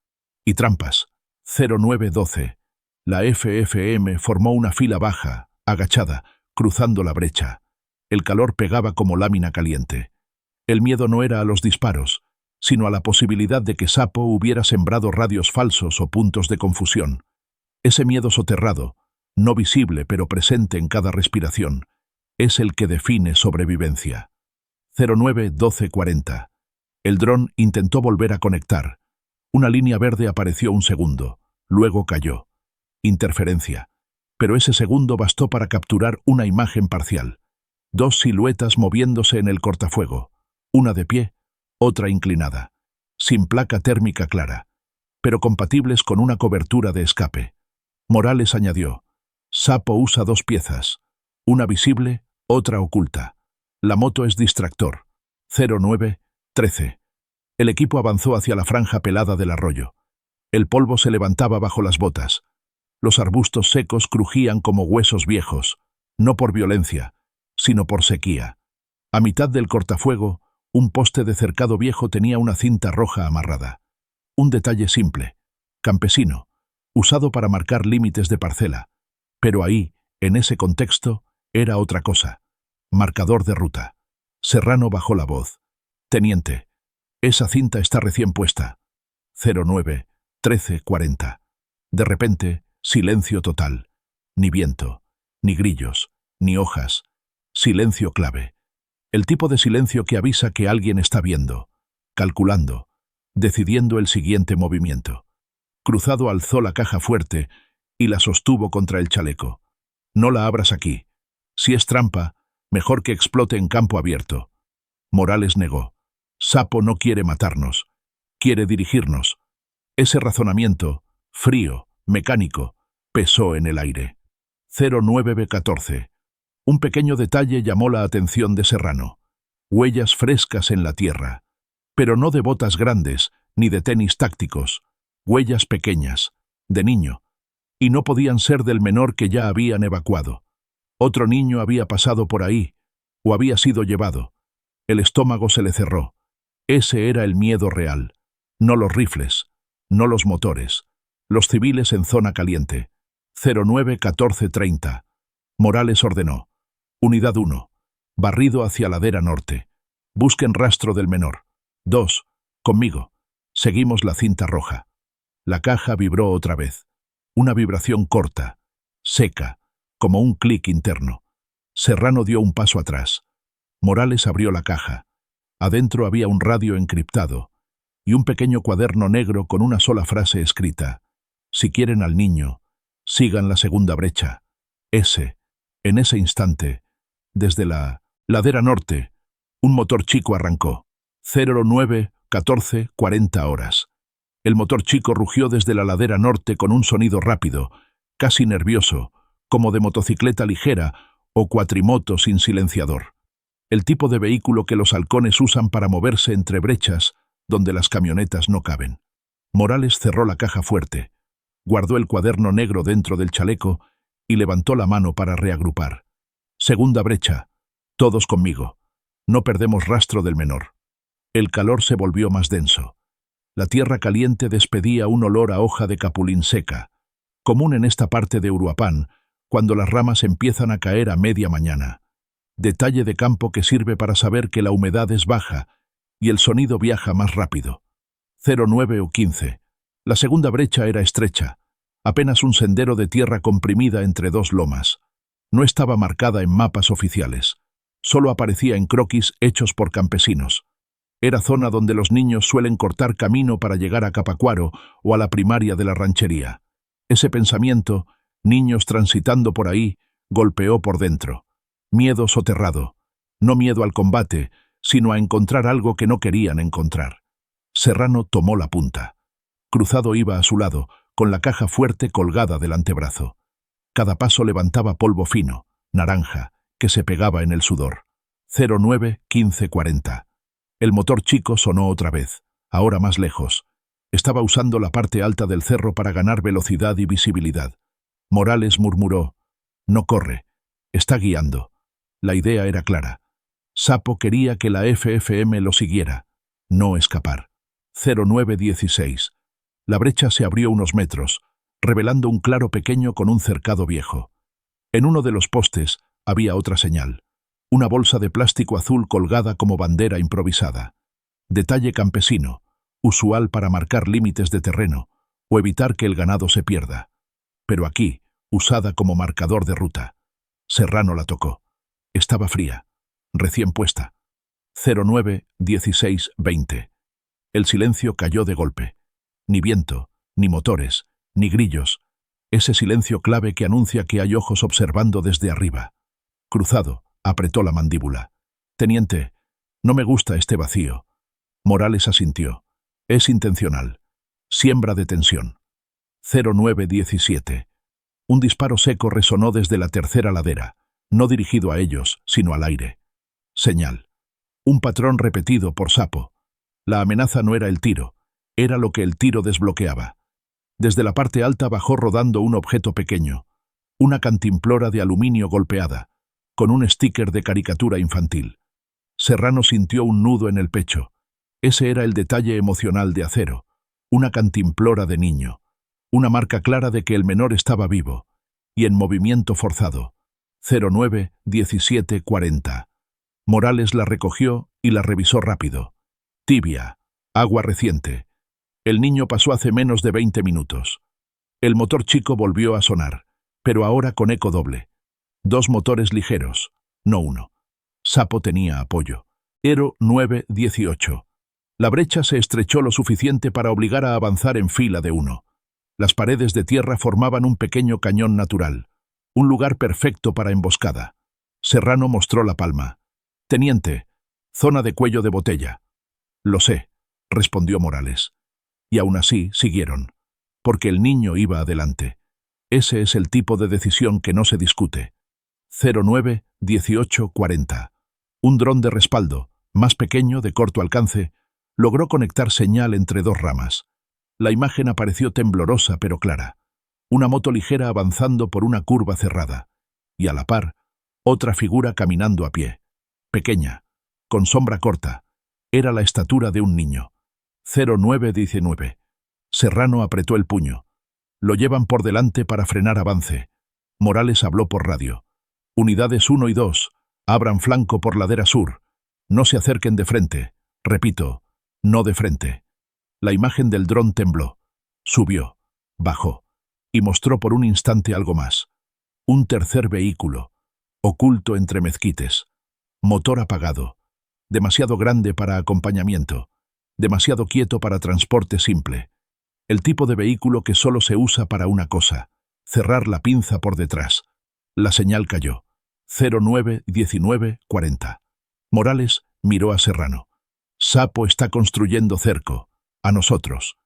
Y trampas. 09:12. La FFM formó una fila baja, agachada, cruzando la brecha. El calor pegaba como lámina caliente. El miedo no era a los disparos, sino a la posibilidad de que Sapo hubiera sembrado radios falsos o puntos de confusión. Ese miedo soterrado, no visible pero presente en cada respiración, es el que define sobrevivencia. 09:12:40. El dron intentó volver a conectar. Una línea verde apareció un segundo, luego cayó. Interferencia. Pero ese segundo bastó para capturar una imagen parcial. Dos siluetas moviéndose en el cortafuego, una de pie, otra inclinada, sin placa térmica clara, pero compatibles con una cobertura de escape. Morales añadió: Sapo usa dos piezas, una visible, otra oculta. La moto es distractor. 09:13. El equipo avanzó hacia la franja pelada del arroyo. El polvo se levantaba bajo las botas. Los arbustos secos crujían como huesos viejos, no por violencia, sino por sequía. A mitad del cortafuego, un poste de cercado viejo tenía una cinta roja amarrada. Un detalle simple, campesino, usado para marcar límites de parcela. Pero ahí, en ese contexto, era otra cosa. Marcador de ruta. Serrano bajó la voz. Teniente, esa cinta está recién puesta. 09:13:40. De repente, silencio total. Ni viento, ni grillos, ni hojas. Silencio clave. El tipo de silencio que avisa que alguien está viendo, calculando, decidiendo el siguiente movimiento. Cruzado alzó la caja fuerte y la sostuvo contra el chaleco. No la abras aquí. Si es trampa, mejor que explote en campo abierto. Morales negó. Sapo no quiere matarnos. Quiere dirigirnos. Ese razonamiento, frío, mecánico, pesó en el aire. 09:14. Un pequeño detalle llamó la atención de Serrano. Huellas frescas en la tierra. Pero no de botas grandes, ni de tenis tácticos. Huellas pequeñas, de niño. Y no podían ser del menor que ya habían evacuado. Otro niño había pasado por ahí, o había sido llevado. El estómago se le cerró. Ese era el miedo real. No los rifles, no los motores. Los civiles en zona caliente. 09:14:30. Morales ordenó. Unidad 1. Barrido hacia ladera norte. Busquen rastro del menor. 2. Conmigo. Seguimos la cinta roja. La caja vibró otra vez. Una vibración corta, seca, como un clic interno. Serrano dio un paso atrás. Morales abrió la caja. Adentro había un radio encriptado y un pequeño cuaderno negro con una sola frase escrita. Si quieren al niño, sigan la segunda brecha. En ese instante, desde la ladera norte, un motor chico arrancó. 09:14:40 horas. El motor chico rugió desde la ladera norte con un sonido rápido, casi nervioso, como de motocicleta ligera o cuatrimoto sin silenciador. El tipo de vehículo que los halcones usan para moverse entre brechas donde las camionetas no caben. Morales cerró la caja fuerte, guardó el cuaderno negro dentro del chaleco y levantó la mano para reagrupar. Segunda brecha. Todos conmigo. No perdemos rastro del menor. El calor se volvió más denso. La tierra caliente despedía un olor a hoja de capulín seca, común en esta parte de Uruapán, cuando las ramas empiezan a caer a media mañana. Detalle de campo que sirve para saber que la humedad es baja y el sonido viaja más rápido. 09 o 15. La segunda brecha era estrecha, apenas un sendero de tierra comprimida entre dos lomas. No estaba marcada en mapas oficiales. Solo aparecía en croquis hechos por campesinos. Era zona donde los niños suelen cortar camino para llegar a Capacuaro o a la primaria de la ranchería. Ese pensamiento, niños transitando por ahí, golpeó por dentro. Miedo soterrado. No miedo al combate, sino a encontrar algo que no querían encontrar. Serrano tomó la punta. Cruzado iba a su lado, con la caja fuerte colgada del antebrazo. Cada paso levantaba polvo fino, naranja, que se pegaba en el sudor. 09, 15, 40. El motor chico sonó otra vez, ahora más lejos. Estaba usando la parte alta del cerro para ganar velocidad y visibilidad. Morales murmuró: «No corre, está guiando». La idea era clara. Sapo quería que la FFM lo siguiera, no escapar. 0916. La brecha se abrió unos metros, revelando un claro pequeño con un cercado viejo. En uno de los postes había otra señal, una bolsa de plástico azul colgada como bandera improvisada. Detalle campesino, usual para marcar límites de terreno o evitar que el ganado se pierda. Pero aquí, usada como marcador de ruta. Serrano la tocó. Estaba fría, recién puesta. 09, 16, 20. El silencio cayó de golpe. Ni viento, ni motores, ni grillos. Ese silencio clave que anuncia que hay ojos observando desde arriba. Cruzado, apretó la mandíbula. «Teniente, no me gusta este vacío». Morales asintió. «Es intencional. Siembra de tensión». 0917. Un disparo seco resonó desde la tercera ladera, no dirigido a ellos, sino al aire. Señal. Un patrón repetido por Sapo. La amenaza no era el tiro, era lo que el tiro desbloqueaba. Desde la parte alta bajó rodando un objeto pequeño, una cantimplora de aluminio golpeada, con un sticker de caricatura infantil. Serrano sintió un nudo en el pecho. Ese era el detalle emocional de Acero, una cantimplora de niño, una marca clara de que el menor estaba vivo, y en movimiento forzado. 09, 17, 40. Morales la recogió y la revisó rápido. Tibia, agua reciente. El niño pasó hace menos de 20 minutos. El motor chico volvió a sonar, pero ahora con eco doble. 2 motores ligeros, no uno. Sapo tenía apoyo. 09, 18. La brecha se estrechó lo suficiente para obligar a avanzar en fila de uno. Las paredes de tierra formaban un pequeño cañón natural, un lugar perfecto para emboscada. Serrano mostró la palma. «Teniente, zona de cuello de botella». «Lo sé», respondió Morales. Y aún así siguieron, porque el niño iba adelante. Ese es el tipo de decisión que no se discute. 09, 18, 40. Un dron de respaldo, más pequeño, de corto alcance, logró conectar señal entre 2 ramas. La imagen apareció temblorosa pero clara. Una moto ligera avanzando por una curva cerrada. Y a la par, otra figura caminando a pie. Pequeña, con sombra corta. Era la estatura de un niño. 0919. Serrano apretó el puño. Lo llevan por delante para frenar avance. Morales habló por radio. «Unidades 1 y 2, abran flanco por ladera sur. No se acerquen de frente. Repito, no de frente». La imagen del dron tembló. Subió, bajó, y mostró por un instante algo más. Un tercer vehículo, oculto entre mezquites. Motor apagado. Demasiado grande para acompañamiento. Demasiado quieto para transporte simple. El tipo de vehículo que solo se usa para una cosa: cerrar la pinza por detrás. La señal cayó. 09, 19, 40. Morales miró a Serrano. «Sapo está construyendo cerco. A nosotros».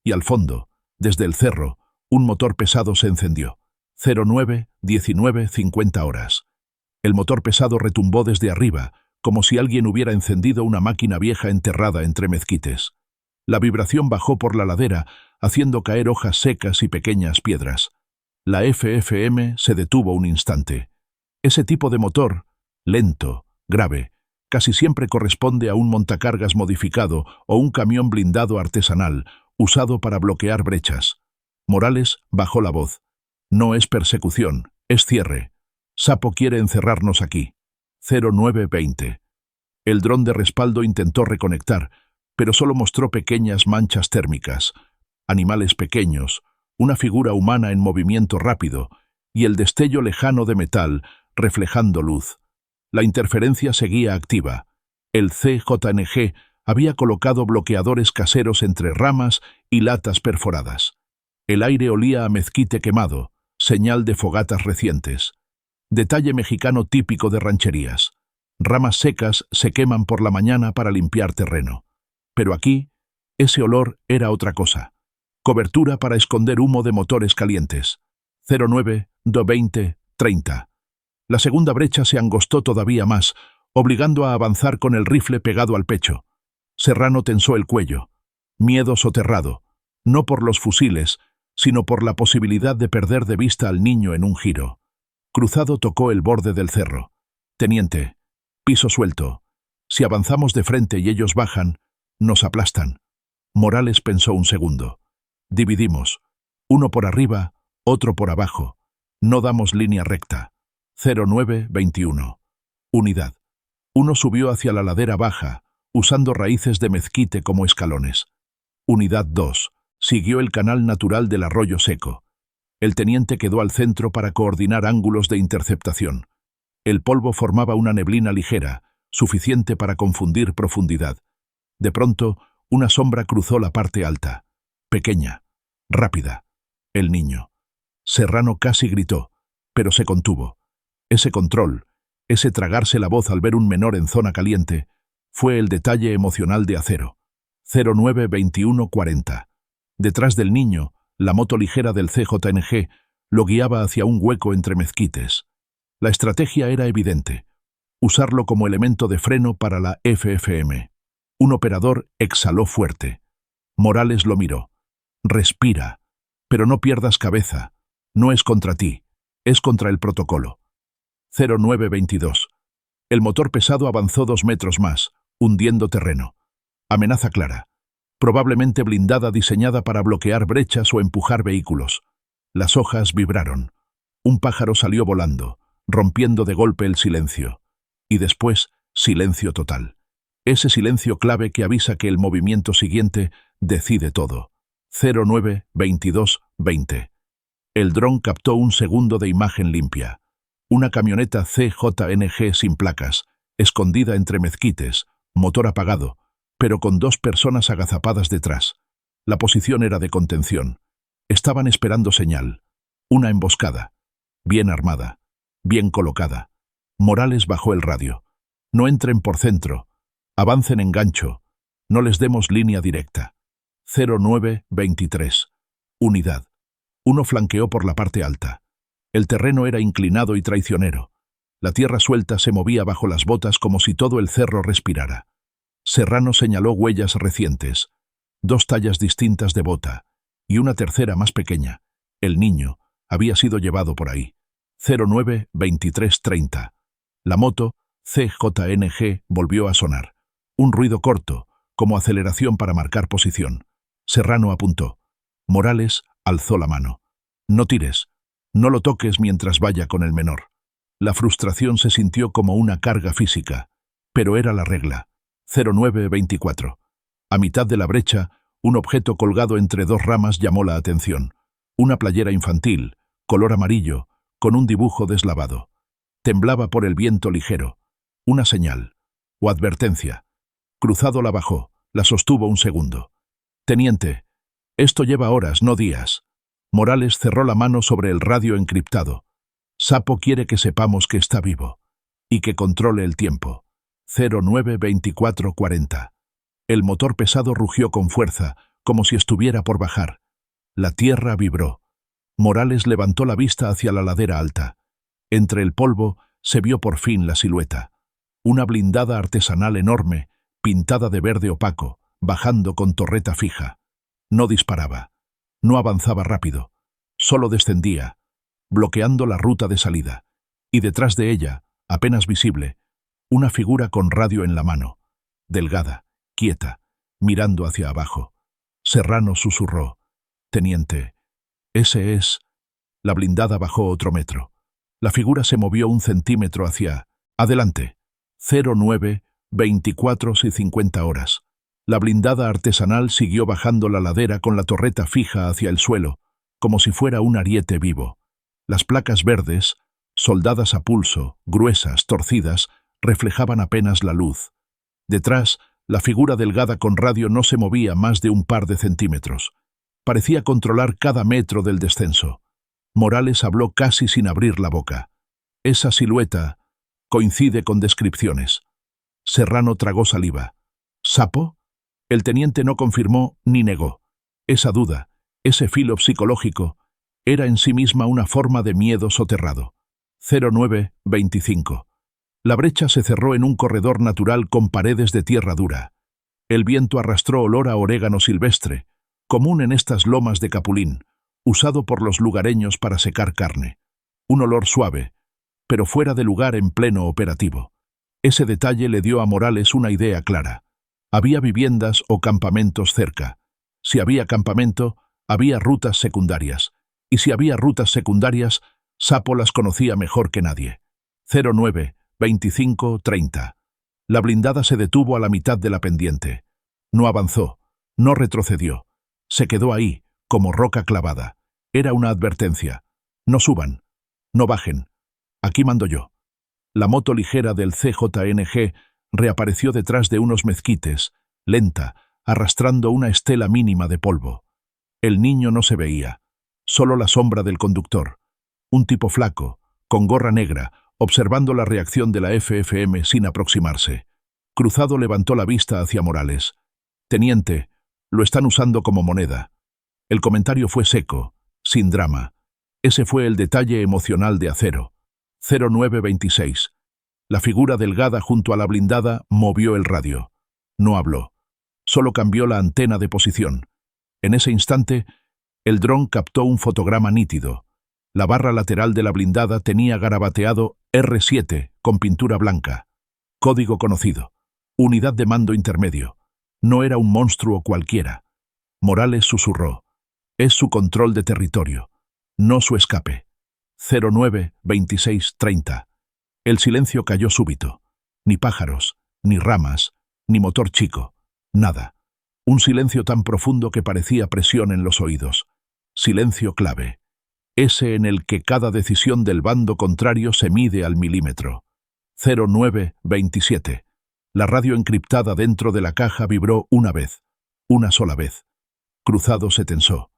Y al fondo, desde el cerro, un motor pesado se encendió. 09, 19, 50 horas. El motor pesado retumbó desde arriba, como si alguien hubiera encendido una máquina vieja enterrada entre mezquites. La vibración bajó por la ladera, haciendo caer hojas secas y pequeñas piedras. La FFM se detuvo un instante. Ese tipo de motor, lento, grave, casi siempre corresponde a un montacargas modificado o un camión blindado artesanal, usado para bloquear brechas. Morales bajó la voz. «No es persecución, es cierre. Sapo quiere encerrarnos aquí». 0920. El dron de respaldo intentó reconectar, pero solo mostró pequeñas manchas térmicas, animales pequeños, una figura humana en movimiento rápido y el destello lejano de metal reflejando luz. La interferencia seguía activa. El CJNG había colocado bloqueadores caseros entre ramas y latas perforadas. El aire olía a mezquite quemado, señal de fogatas recientes. Detalle mexicano típico de rancherías. Ramas secas se queman por la mañana para limpiar terreno. Pero aquí, ese olor era otra cosa. Cobertura para esconder humo de motores calientes. 09, 20, 30. La segunda brecha se angostó todavía más, obligando a avanzar con el rifle pegado al pecho. Serrano tensó el cuello. Miedo soterrado, no por los fusiles, sino por la posibilidad de perder de vista al niño en un giro. Cruzado tocó el borde del cerro. «Teniente, piso suelto. Si avanzamos de frente y ellos bajan, nos aplastan». Morales pensó un segundo. «Dividimos. Uno por arriba, otro por abajo. No damos línea recta». 0921. Unidad. Uno subió hacia la ladera baja, usando raíces de mezquite como escalones. Unidad 2. Siguió el canal natural del arroyo seco. El teniente quedó al centro para coordinar ángulos de interceptación. El polvo formaba una neblina ligera, suficiente para confundir profundidad. De pronto, una sombra cruzó la parte alta. Pequeña, rápida. El niño. Serrano casi gritó, pero se contuvo. Ese control, ese tragarse la voz al ver un menor en zona caliente, fue el detalle emocional de acero. 092140. Detrás del niño, la moto ligera del CJNG lo guiaba hacia un hueco entre mezquites. La estrategia era evidente: usarlo como elemento de freno para la FFM. Un operador exhaló fuerte. Morales lo miró. «Respira, pero no pierdas cabeza. No es contra ti, es contra el protocolo». 0922. El motor pesado avanzó 2 metros más, hundiendo terreno. Amenaza clara. Probablemente blindada diseñada para bloquear brechas o empujar vehículos. Las hojas vibraron. Un pájaro salió volando, rompiendo de golpe el silencio. Y después, silencio total. Ese silencio clave que avisa que el movimiento siguiente decide todo. 092220. El dron captó un segundo de imagen limpia. Una camioneta CJNG sin placas, escondida entre mezquites, motor apagado, pero con 2 personas agazapadas detrás. La posición era de contención. Estaban esperando señal. Una emboscada. Bien armada. Bien colocada. Morales bajó el radio. «No entren por centro. Avancen en gancho. No les demos línea directa». 0923. Unidad. Uno flanqueó por la parte alta. El terreno era inclinado y traicionero. La tierra suelta se movía bajo las botas como si todo el cerro respirara. Serrano señaló huellas recientes, 2 tallas distintas de bota, y una tercera más pequeña. El niño había sido llevado por ahí. 092330. La moto CJNG volvió a sonar. Un ruido corto, como aceleración para marcar posición. Serrano apuntó. Morales alzó la mano. «No tires. No lo toques mientras vaya con el menor». La frustración se sintió como una carga física, pero era la regla. 0924. A mitad de la brecha, un objeto colgado entre 2 ramas llamó la atención. Una playera infantil, color amarillo, con un dibujo deslavado. Temblaba por el viento ligero. Una señal, o advertencia. Cruzado la bajó, la sostuvo un segundo. «Teniente, esto lleva horas, no días». Morales cerró la mano sobre el radio encriptado. «Sapo quiere que sepamos que está vivo y que controle el tiempo». 092440. El motor pesado rugió con fuerza, como si estuviera por bajar. La tierra vibró. Morales levantó la vista hacia la ladera alta. Entre el polvo se vio por fin la silueta. Una blindada artesanal enorme, pintada de verde opaco, bajando con torreta fija. No disparaba. No avanzaba rápido. Solo descendía, bloqueando la ruta de salida. Y detrás de ella, apenas visible, una figura con radio en la mano, delgada, quieta, mirando hacia abajo. Serrano susurró. «Teniente, ese es». La blindada bajó otro metro. La figura se movió 1 centímetro hacia adelante. 24 y 50 horas. La blindada artesanal siguió bajando la ladera con la torreta fija hacia el suelo, como si fuera un ariete vivo. Las placas verdes, soldadas a pulso, gruesas, torcidas, reflejaban apenas la luz. Detrás, la figura delgada con radio no se movía más de un par de centímetros. Parecía controlar cada metro del descenso. Morales habló casi sin abrir la boca. Esa silueta coincide con descripciones. Serrano tragó saliva. ¿Sapo? El teniente no confirmó ni negó. Esa duda, ese filo psicológico, era en sí misma una forma de miedo soterrado. 0925. La brecha se cerró en un corredor natural con paredes de tierra dura. El viento arrastró olor a orégano silvestre, común en estas lomas de capulín, usado por los lugareños para secar carne. Un olor suave, pero fuera de lugar en pleno operativo. Ese detalle le dio a Morales una idea clara. Había viviendas o campamentos cerca. Si había campamento, había rutas secundarias. Y si había rutas secundarias, Sapo las conocía mejor que nadie. 092530. La blindada se detuvo a la mitad de la pendiente. No avanzó, no retrocedió. Se quedó ahí, como roca clavada. Era una advertencia. No suban, no bajen. Aquí mando yo. La moto ligera del CJNG reapareció detrás de unos mezquites, lenta, arrastrando una estela mínima de polvo. El niño no se veía, solo la sombra del conductor. Un tipo flaco, con gorra negra, observando la reacción de la FFM sin aproximarse. Cruzado levantó la vista hacia Morales. «Teniente, lo están usando como moneda». El comentario fue seco, sin drama. Ese fue el detalle emocional de Acero. 0926. La figura delgada junto a la blindada movió el radio. No habló. Solo cambió la antena de posición. En ese instante, el dron captó un fotograma nítido. La barra lateral de la blindada tenía garabateado R7 con pintura blanca. Código conocido. Unidad de mando intermedio. No era un monstruo cualquiera. Morales susurró. Es su control de territorio, no su escape. 092630. El silencio cayó súbito. Ni pájaros, ni ramas, ni motor chico. Nada. Un silencio tan profundo que parecía presión en los oídos. Silencio clave. Ese en el que cada decisión del bando contrario se mide al milímetro. 0927. La radio encriptada dentro de la caja vibró una vez. Una sola vez. Cruzado se tensó.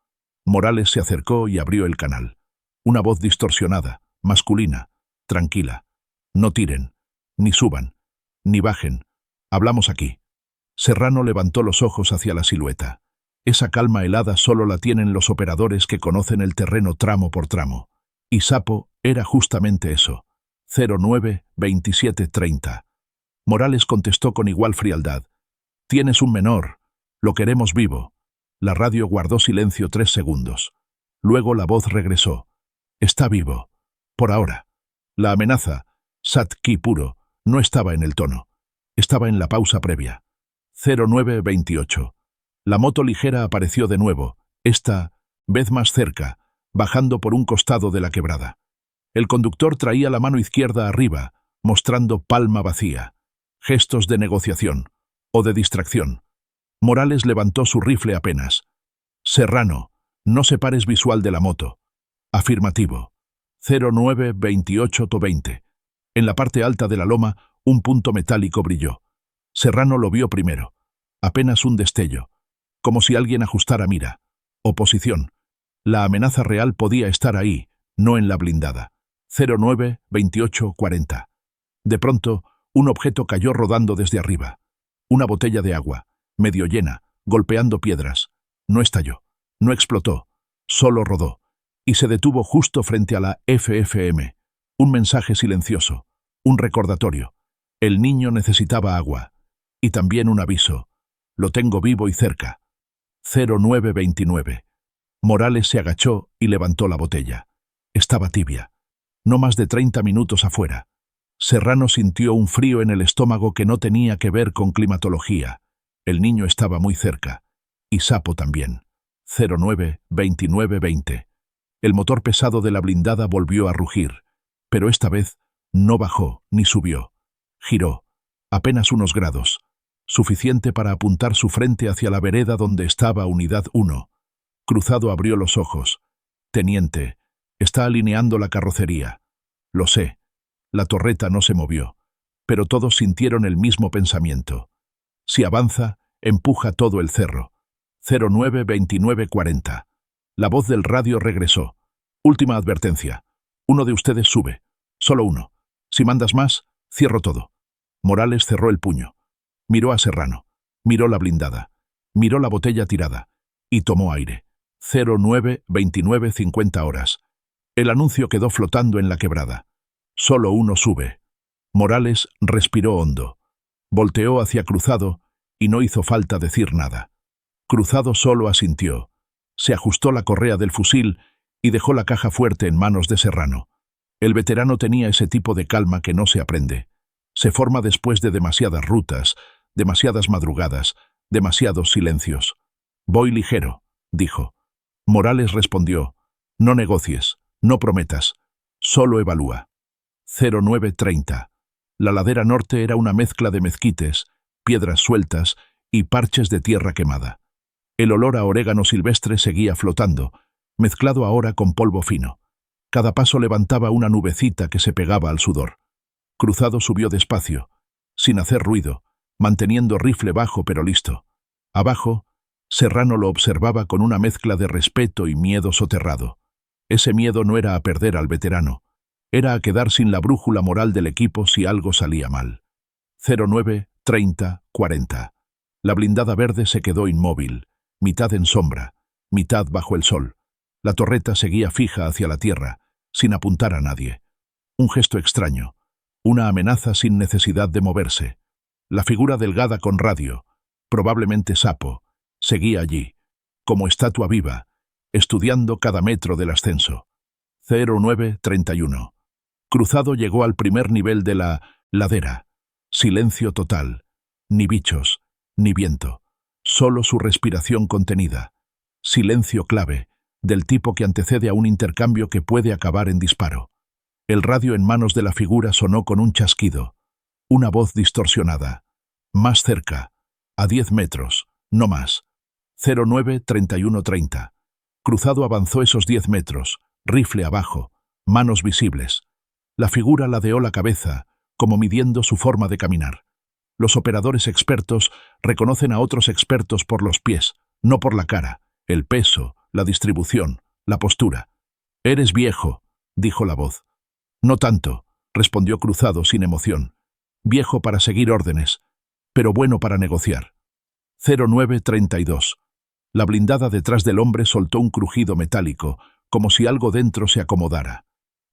Morales se acercó y abrió el canal. Una voz distorsionada, masculina, tranquila. No tiren, ni suban, ni bajen. Hablamos aquí. Serrano levantó los ojos hacia la silueta. Esa calma helada solo la tienen los operadores que conocen el terreno tramo por tramo. Y Sapo era justamente eso. 092730. Morales contestó con igual frialdad. Tienes un menor. Lo queremos vivo. La radio guardó silencio 3 segundos. Luego la voz regresó. Está vivo. Por ahora. La amenaza, Sat-Ki puro, no estaba en el tono. Estaba en la pausa previa. 0928. La moto ligera apareció de nuevo, esta vez más cerca, bajando por un costado de la quebrada. El conductor traía la mano izquierda arriba, mostrando palma vacía. Gestos de negociación o de distracción. Morales levantó su rifle apenas. Serrano, no separes visual de la moto. Afirmativo. 0928-20. En la parte alta de la loma, un punto metálico brilló. Serrano lo vio primero. Apenas un destello. Como si alguien ajustara mira. Oposición. La amenaza real podía estar ahí, no en la blindada. 0928-40. De pronto, un objeto cayó rodando desde arriba. Una botella de agua, medio llena, golpeando piedras. No estalló, no explotó, solo rodó. Y se detuvo justo frente a la FFM. Un mensaje silencioso, un recordatorio. El niño necesitaba agua. Y también un aviso. Lo tengo vivo y cerca. 0929. Morales se agachó y levantó la botella. Estaba tibia. No más de 30 minutos afuera. Serrano sintió un frío en el estómago que no tenía que ver con climatología. El niño estaba muy cerca. Y Sapo también. 092920. El motor pesado de la blindada volvió a rugir. Pero esta vez no bajó ni subió. Giró. Apenas unos grados, suficiente para apuntar su frente hacia la vereda donde estaba Unidad 1. Cruzado abrió los ojos. «Teniente, está alineando la carrocería». «Lo sé». La torreta no se movió, pero todos sintieron el mismo pensamiento. «Si avanza, empuja todo el cerro». 09-29-40. La voz del radio regresó. «Última advertencia. Uno de ustedes sube. Solo uno. Si mandas más, cierro todo». Morales cerró el puño. Miró a Serrano. Miró la blindada. Miró la botella tirada. Y tomó aire. 09-29-50 horas. El anuncio quedó flotando en la quebrada. Solo uno sube. Morales respiró hondo. Volteó hacia Cruzado y no hizo falta decir nada. Cruzado solo asintió. Se ajustó la correa del fusil y dejó la caja fuerte en manos de Serrano. El veterano tenía ese tipo de calma que no se aprende. Se forma después de demasiadas rutas, demasiadas madrugadas, demasiados silencios. «Voy ligero», dijo. Morales respondió: «No negocies, no prometas, solo evalúa». 09:30. La ladera norte era una mezcla de mezquites, piedras sueltas y parches de tierra quemada. El olor a orégano silvestre seguía flotando, mezclado ahora con polvo fino. Cada paso levantaba una nubecita que se pegaba al sudor. Cruzado subió despacio, sin hacer ruido, manteniendo rifle bajo pero listo. Abajo, Serrano lo observaba con una mezcla de respeto y miedo soterrado. Ese miedo no era a perder al veterano, era a quedar sin la brújula moral del equipo si algo salía mal. 09:30-40. La blindada verde se quedó inmóvil, mitad en sombra, mitad bajo el sol. La torreta seguía fija hacia la tierra, sin apuntar a nadie. Un gesto extraño, una amenaza sin necesidad de moverse. La figura delgada con radio, probablemente sapo, seguía allí, como estatua viva, estudiando cada metro del ascenso. 09:31. Cruzado llegó al primer nivel de la ladera. Silencio total. Ni bichos, ni viento. Solo su respiración contenida. Silencio clave, del tipo que antecede a un intercambio que puede acabar en disparo. El radio en manos de la figura sonó con un chasquido. Una voz distorsionada. Más cerca. A 10 metros, no más. 09:31:30. Cruzado avanzó esos 10 metros, rifle abajo, manos visibles. La figura ladeó la cabeza, como midiendo su forma de caminar. Los operadores expertos reconocen a otros expertos por los pies, no por la cara, el peso, la distribución, la postura. «Eres viejo», dijo la voz. «No tanto», respondió Cruzado sin emoción. «Viejo para seguir órdenes, pero bueno para negociar». 09:32. La blindada detrás del hombre soltó un crujido metálico, como si algo dentro se acomodara.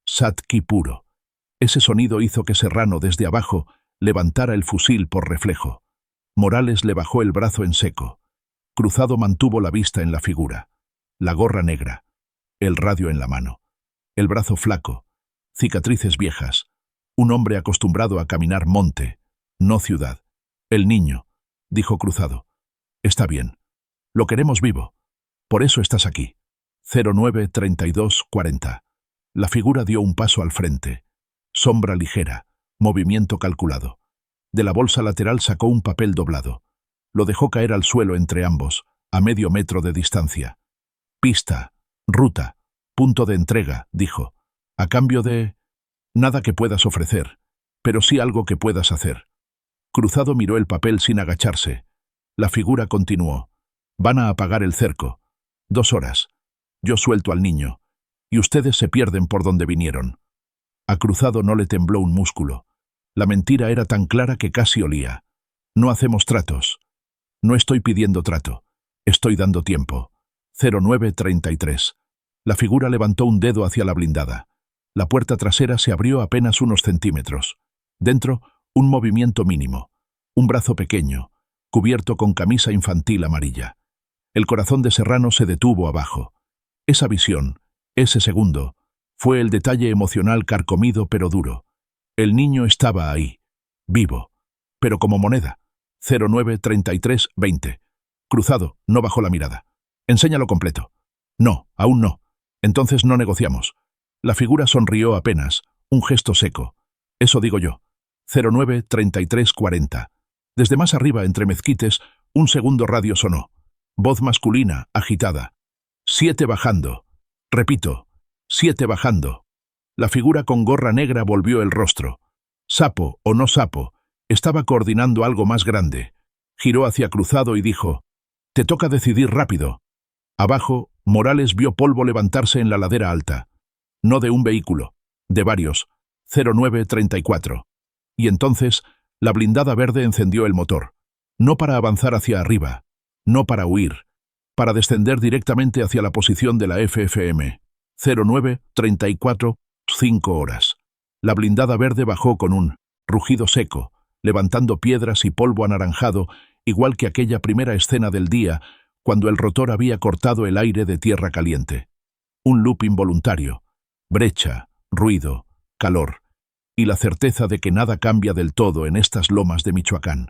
Satki puro. Ese sonido hizo que Serrano, desde abajo, levantara el fusil por reflejo. Morales le bajó el brazo en seco. Cruzado mantuvo la vista en la figura. La gorra negra, el radio en la mano, el brazo flaco, cicatrices viejas, un hombre acostumbrado a caminar monte, no ciudad. «El niño», dijo Cruzado. «Está bien. Lo queremos vivo. Por eso estás aquí». 09:32:40. La figura dio un paso al frente. Sombra ligera, movimiento calculado. De la bolsa lateral sacó un papel doblado. Lo dejó caer al suelo entre ambos, a medio metro de distancia. «Pista, ruta, punto de entrega», dijo. «A cambio de... nada que puedas ofrecer, pero sí algo que puedas hacer». Cruzado miró el papel sin agacharse. La figura continuó. «Van a apagar el cerco. 2 horas. Yo suelto al niño. Y ustedes se pierden por donde vinieron». A Cruzado no le tembló un músculo. La mentira era tan clara que casi olía. «No hacemos tratos». «No estoy pidiendo trato. Estoy dando tiempo». 09:33. La figura levantó un dedo hacia la blindada. La puerta trasera se abrió apenas unos centímetros. Dentro, un movimiento mínimo. Un brazo pequeño, cubierto con camisa infantil amarilla. El corazón de Serrano se detuvo abajo. Esa visión, ese segundo, fue el detalle emocional carcomido pero duro. El niño estaba ahí, vivo, pero como moneda. 09:33:20. Cruzado no bajó la mirada. «Enséñalo completo». «No, aún no. Entonces no negociamos». La figura sonrió apenas, un gesto seco. «Eso digo yo. 09-33-40. Desde más arriba, entre mezquites, un segundo radio sonó. Voz masculina, agitada. 7 bajando. Repito, 7 bajando. La figura con gorra negra volvió el rostro. Sapo o no sapo, estaba coordinando algo más grande. Giró hacia Cruzado y dijo: «Te toca decidir rápido». Abajo, Morales vio polvo levantarse en la ladera alta. No de un vehículo, de varios. 09-34. Y entonces, la blindada verde encendió el motor. No para avanzar hacia arriba, no para huir, para descender directamente hacia la posición de la FFM. 09-34, 5 horas. La blindada verde bajó con un rugido seco, levantando piedras y polvo anaranjado, igual que aquella primera escena del día, cuando el rotor había cortado el aire de tierra caliente. Un loop involuntario, brecha, ruido, calor, y la certeza de que nada cambia del todo en estas lomas de Michoacán.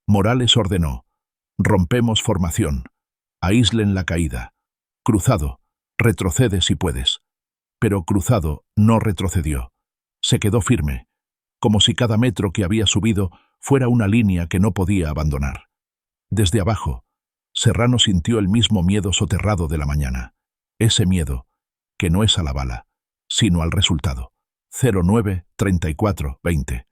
Morales ordenó: «Rompemos formación. Aíslen la caída. Cruzado, retrocede si puedes». Pero Cruzado no retrocedió. Se quedó firme, como si cada metro que había subido fuera una línea que no podía abandonar. Desde abajo, Serrano sintió el mismo miedo soterrado de la mañana. Ese miedo, que no es a la bala, sino al resultado. 09-34-20.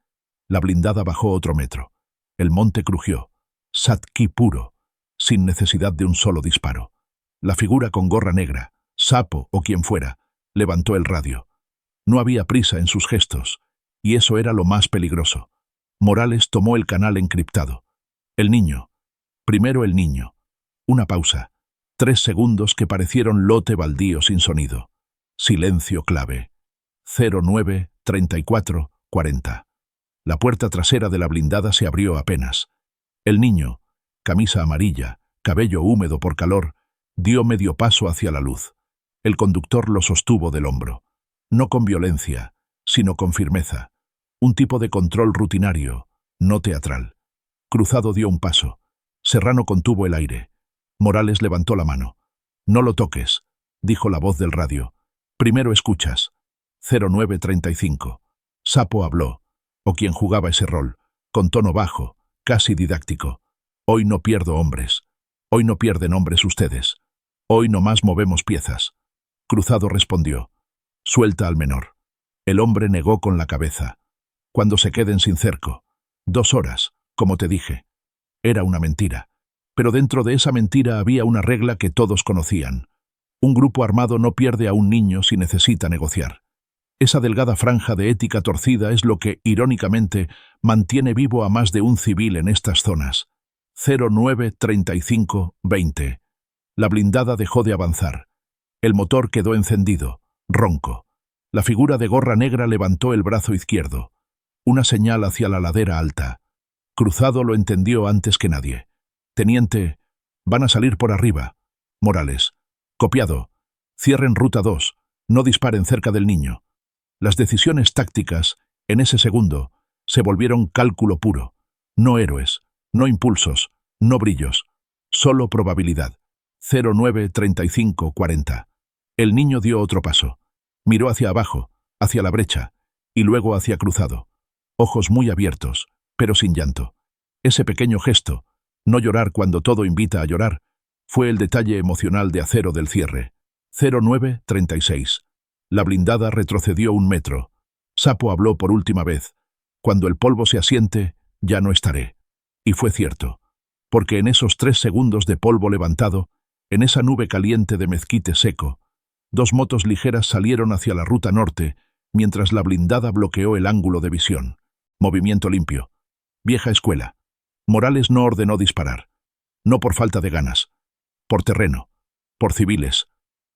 La blindada bajó otro metro. El monte crujió. Satki puro, sin necesidad de un solo disparo. La figura con gorra negra, sapo o quien fuera, levantó el radio. No había prisa en sus gestos, y eso era lo más peligroso. Morales tomó el canal encriptado. El niño. Primero el niño. Una pausa. 3 segundos que parecieron lote baldío sin sonido. Silencio clave. 09-34-40. La puerta trasera de la blindada se abrió apenas. El niño, camisa amarilla, cabello húmedo por calor, dio medio paso hacia la luz. El conductor lo sostuvo del hombro. No con violencia, sino con firmeza. Un tipo de control rutinario, no teatral. Cruzado dio un paso. Serrano contuvo el aire. Morales levantó la mano. «No lo toques», dijo la voz del radio. «Primero escuchas». 09-35. Sapo habló, o quien jugaba ese rol, con tono bajo, casi didáctico. «Hoy no pierdo hombres. Hoy no pierden hombres ustedes. Hoy nomás movemos piezas». Cruzado respondió: «Suelta al menor». El hombre negó con la cabeza. «Cuando se queden sin cerco. 2 horas, como te dije». Era una mentira. Pero dentro de esa mentira había una regla que todos conocían. Un grupo armado no pierde a un niño si necesita negociar. Esa delgada franja de ética torcida es lo que, irónicamente, mantiene vivo a más de un civil en estas zonas. 09-35-20. La blindada dejó de avanzar. El motor quedó encendido, ronco. La figura de gorra negra levantó el brazo izquierdo. Una señal hacia la ladera alta. Cruzado lo entendió antes que nadie. «Teniente, van a salir por arriba». Morales: «Copiado. Cierren ruta 2. No disparen cerca del niño». Las decisiones tácticas, en ese segundo, se volvieron cálculo puro. No héroes, no impulsos, no brillos. Solo probabilidad. 09-35-40. El niño dio otro paso. Miró hacia abajo, hacia la brecha, y luego hacia Cruzado. Ojos muy abiertos, pero sin llanto. Ese pequeño gesto, no llorar cuando todo invita a llorar, fue el detalle emocional de acero del cierre. 09-36. La blindada retrocedió 1 metro. Sapo habló por última vez: «Cuando el polvo se asiente, ya no estaré». Y fue cierto, porque en esos 3 segundos de polvo levantado, en esa nube caliente de mezquite seco, 2 motos ligeras salieron hacia la ruta norte, mientras la blindada bloqueó el ángulo de visión. Movimiento limpio. Vieja escuela. Morales no ordenó disparar. No por falta de ganas. Por terreno. Por civiles.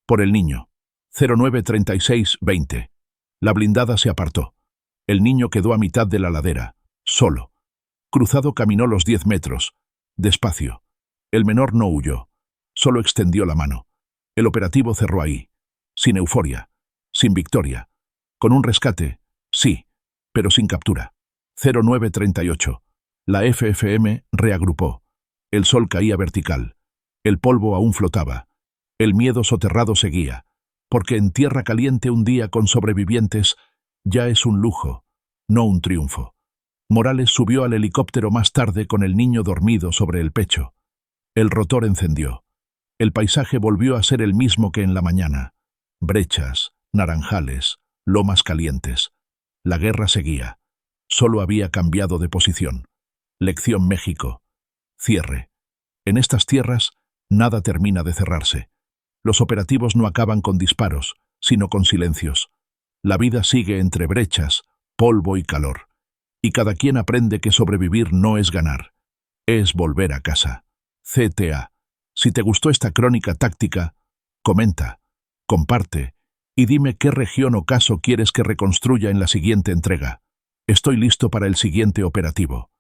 Por el niño. 09-36-20. La blindada se apartó. El niño quedó a mitad de la ladera, solo. Cruzado caminó los 10 metros. Despacio. El menor no huyó. Solo extendió la mano. El operativo cerró ahí. Sin euforia. Sin victoria. Con un rescate, sí, pero sin captura. 09-38. La FFM reagrupó. El sol caía vertical. El polvo aún flotaba. El miedo soterrado seguía. Porque en tierra caliente un día con sobrevivientes ya es un lujo, no un triunfo. Morales subió al helicóptero más tarde con el niño dormido sobre el pecho. El rotor encendió. El paisaje volvió a ser el mismo que en la mañana. Brechas, naranjales, lomas calientes. La guerra seguía. Solo había cambiado de posición. Lección México. Cierre. En estas tierras, nada termina de cerrarse. Los operativos no acaban con disparos, sino con silencios. La vida sigue entre brechas, polvo y calor. Y cada quien aprende que sobrevivir no es ganar. Es volver a casa. CTA. Si te gustó esta crónica táctica, comenta, comparte y dime qué región o caso quieres que reconstruya en la siguiente entrega. Estoy listo para el siguiente operativo.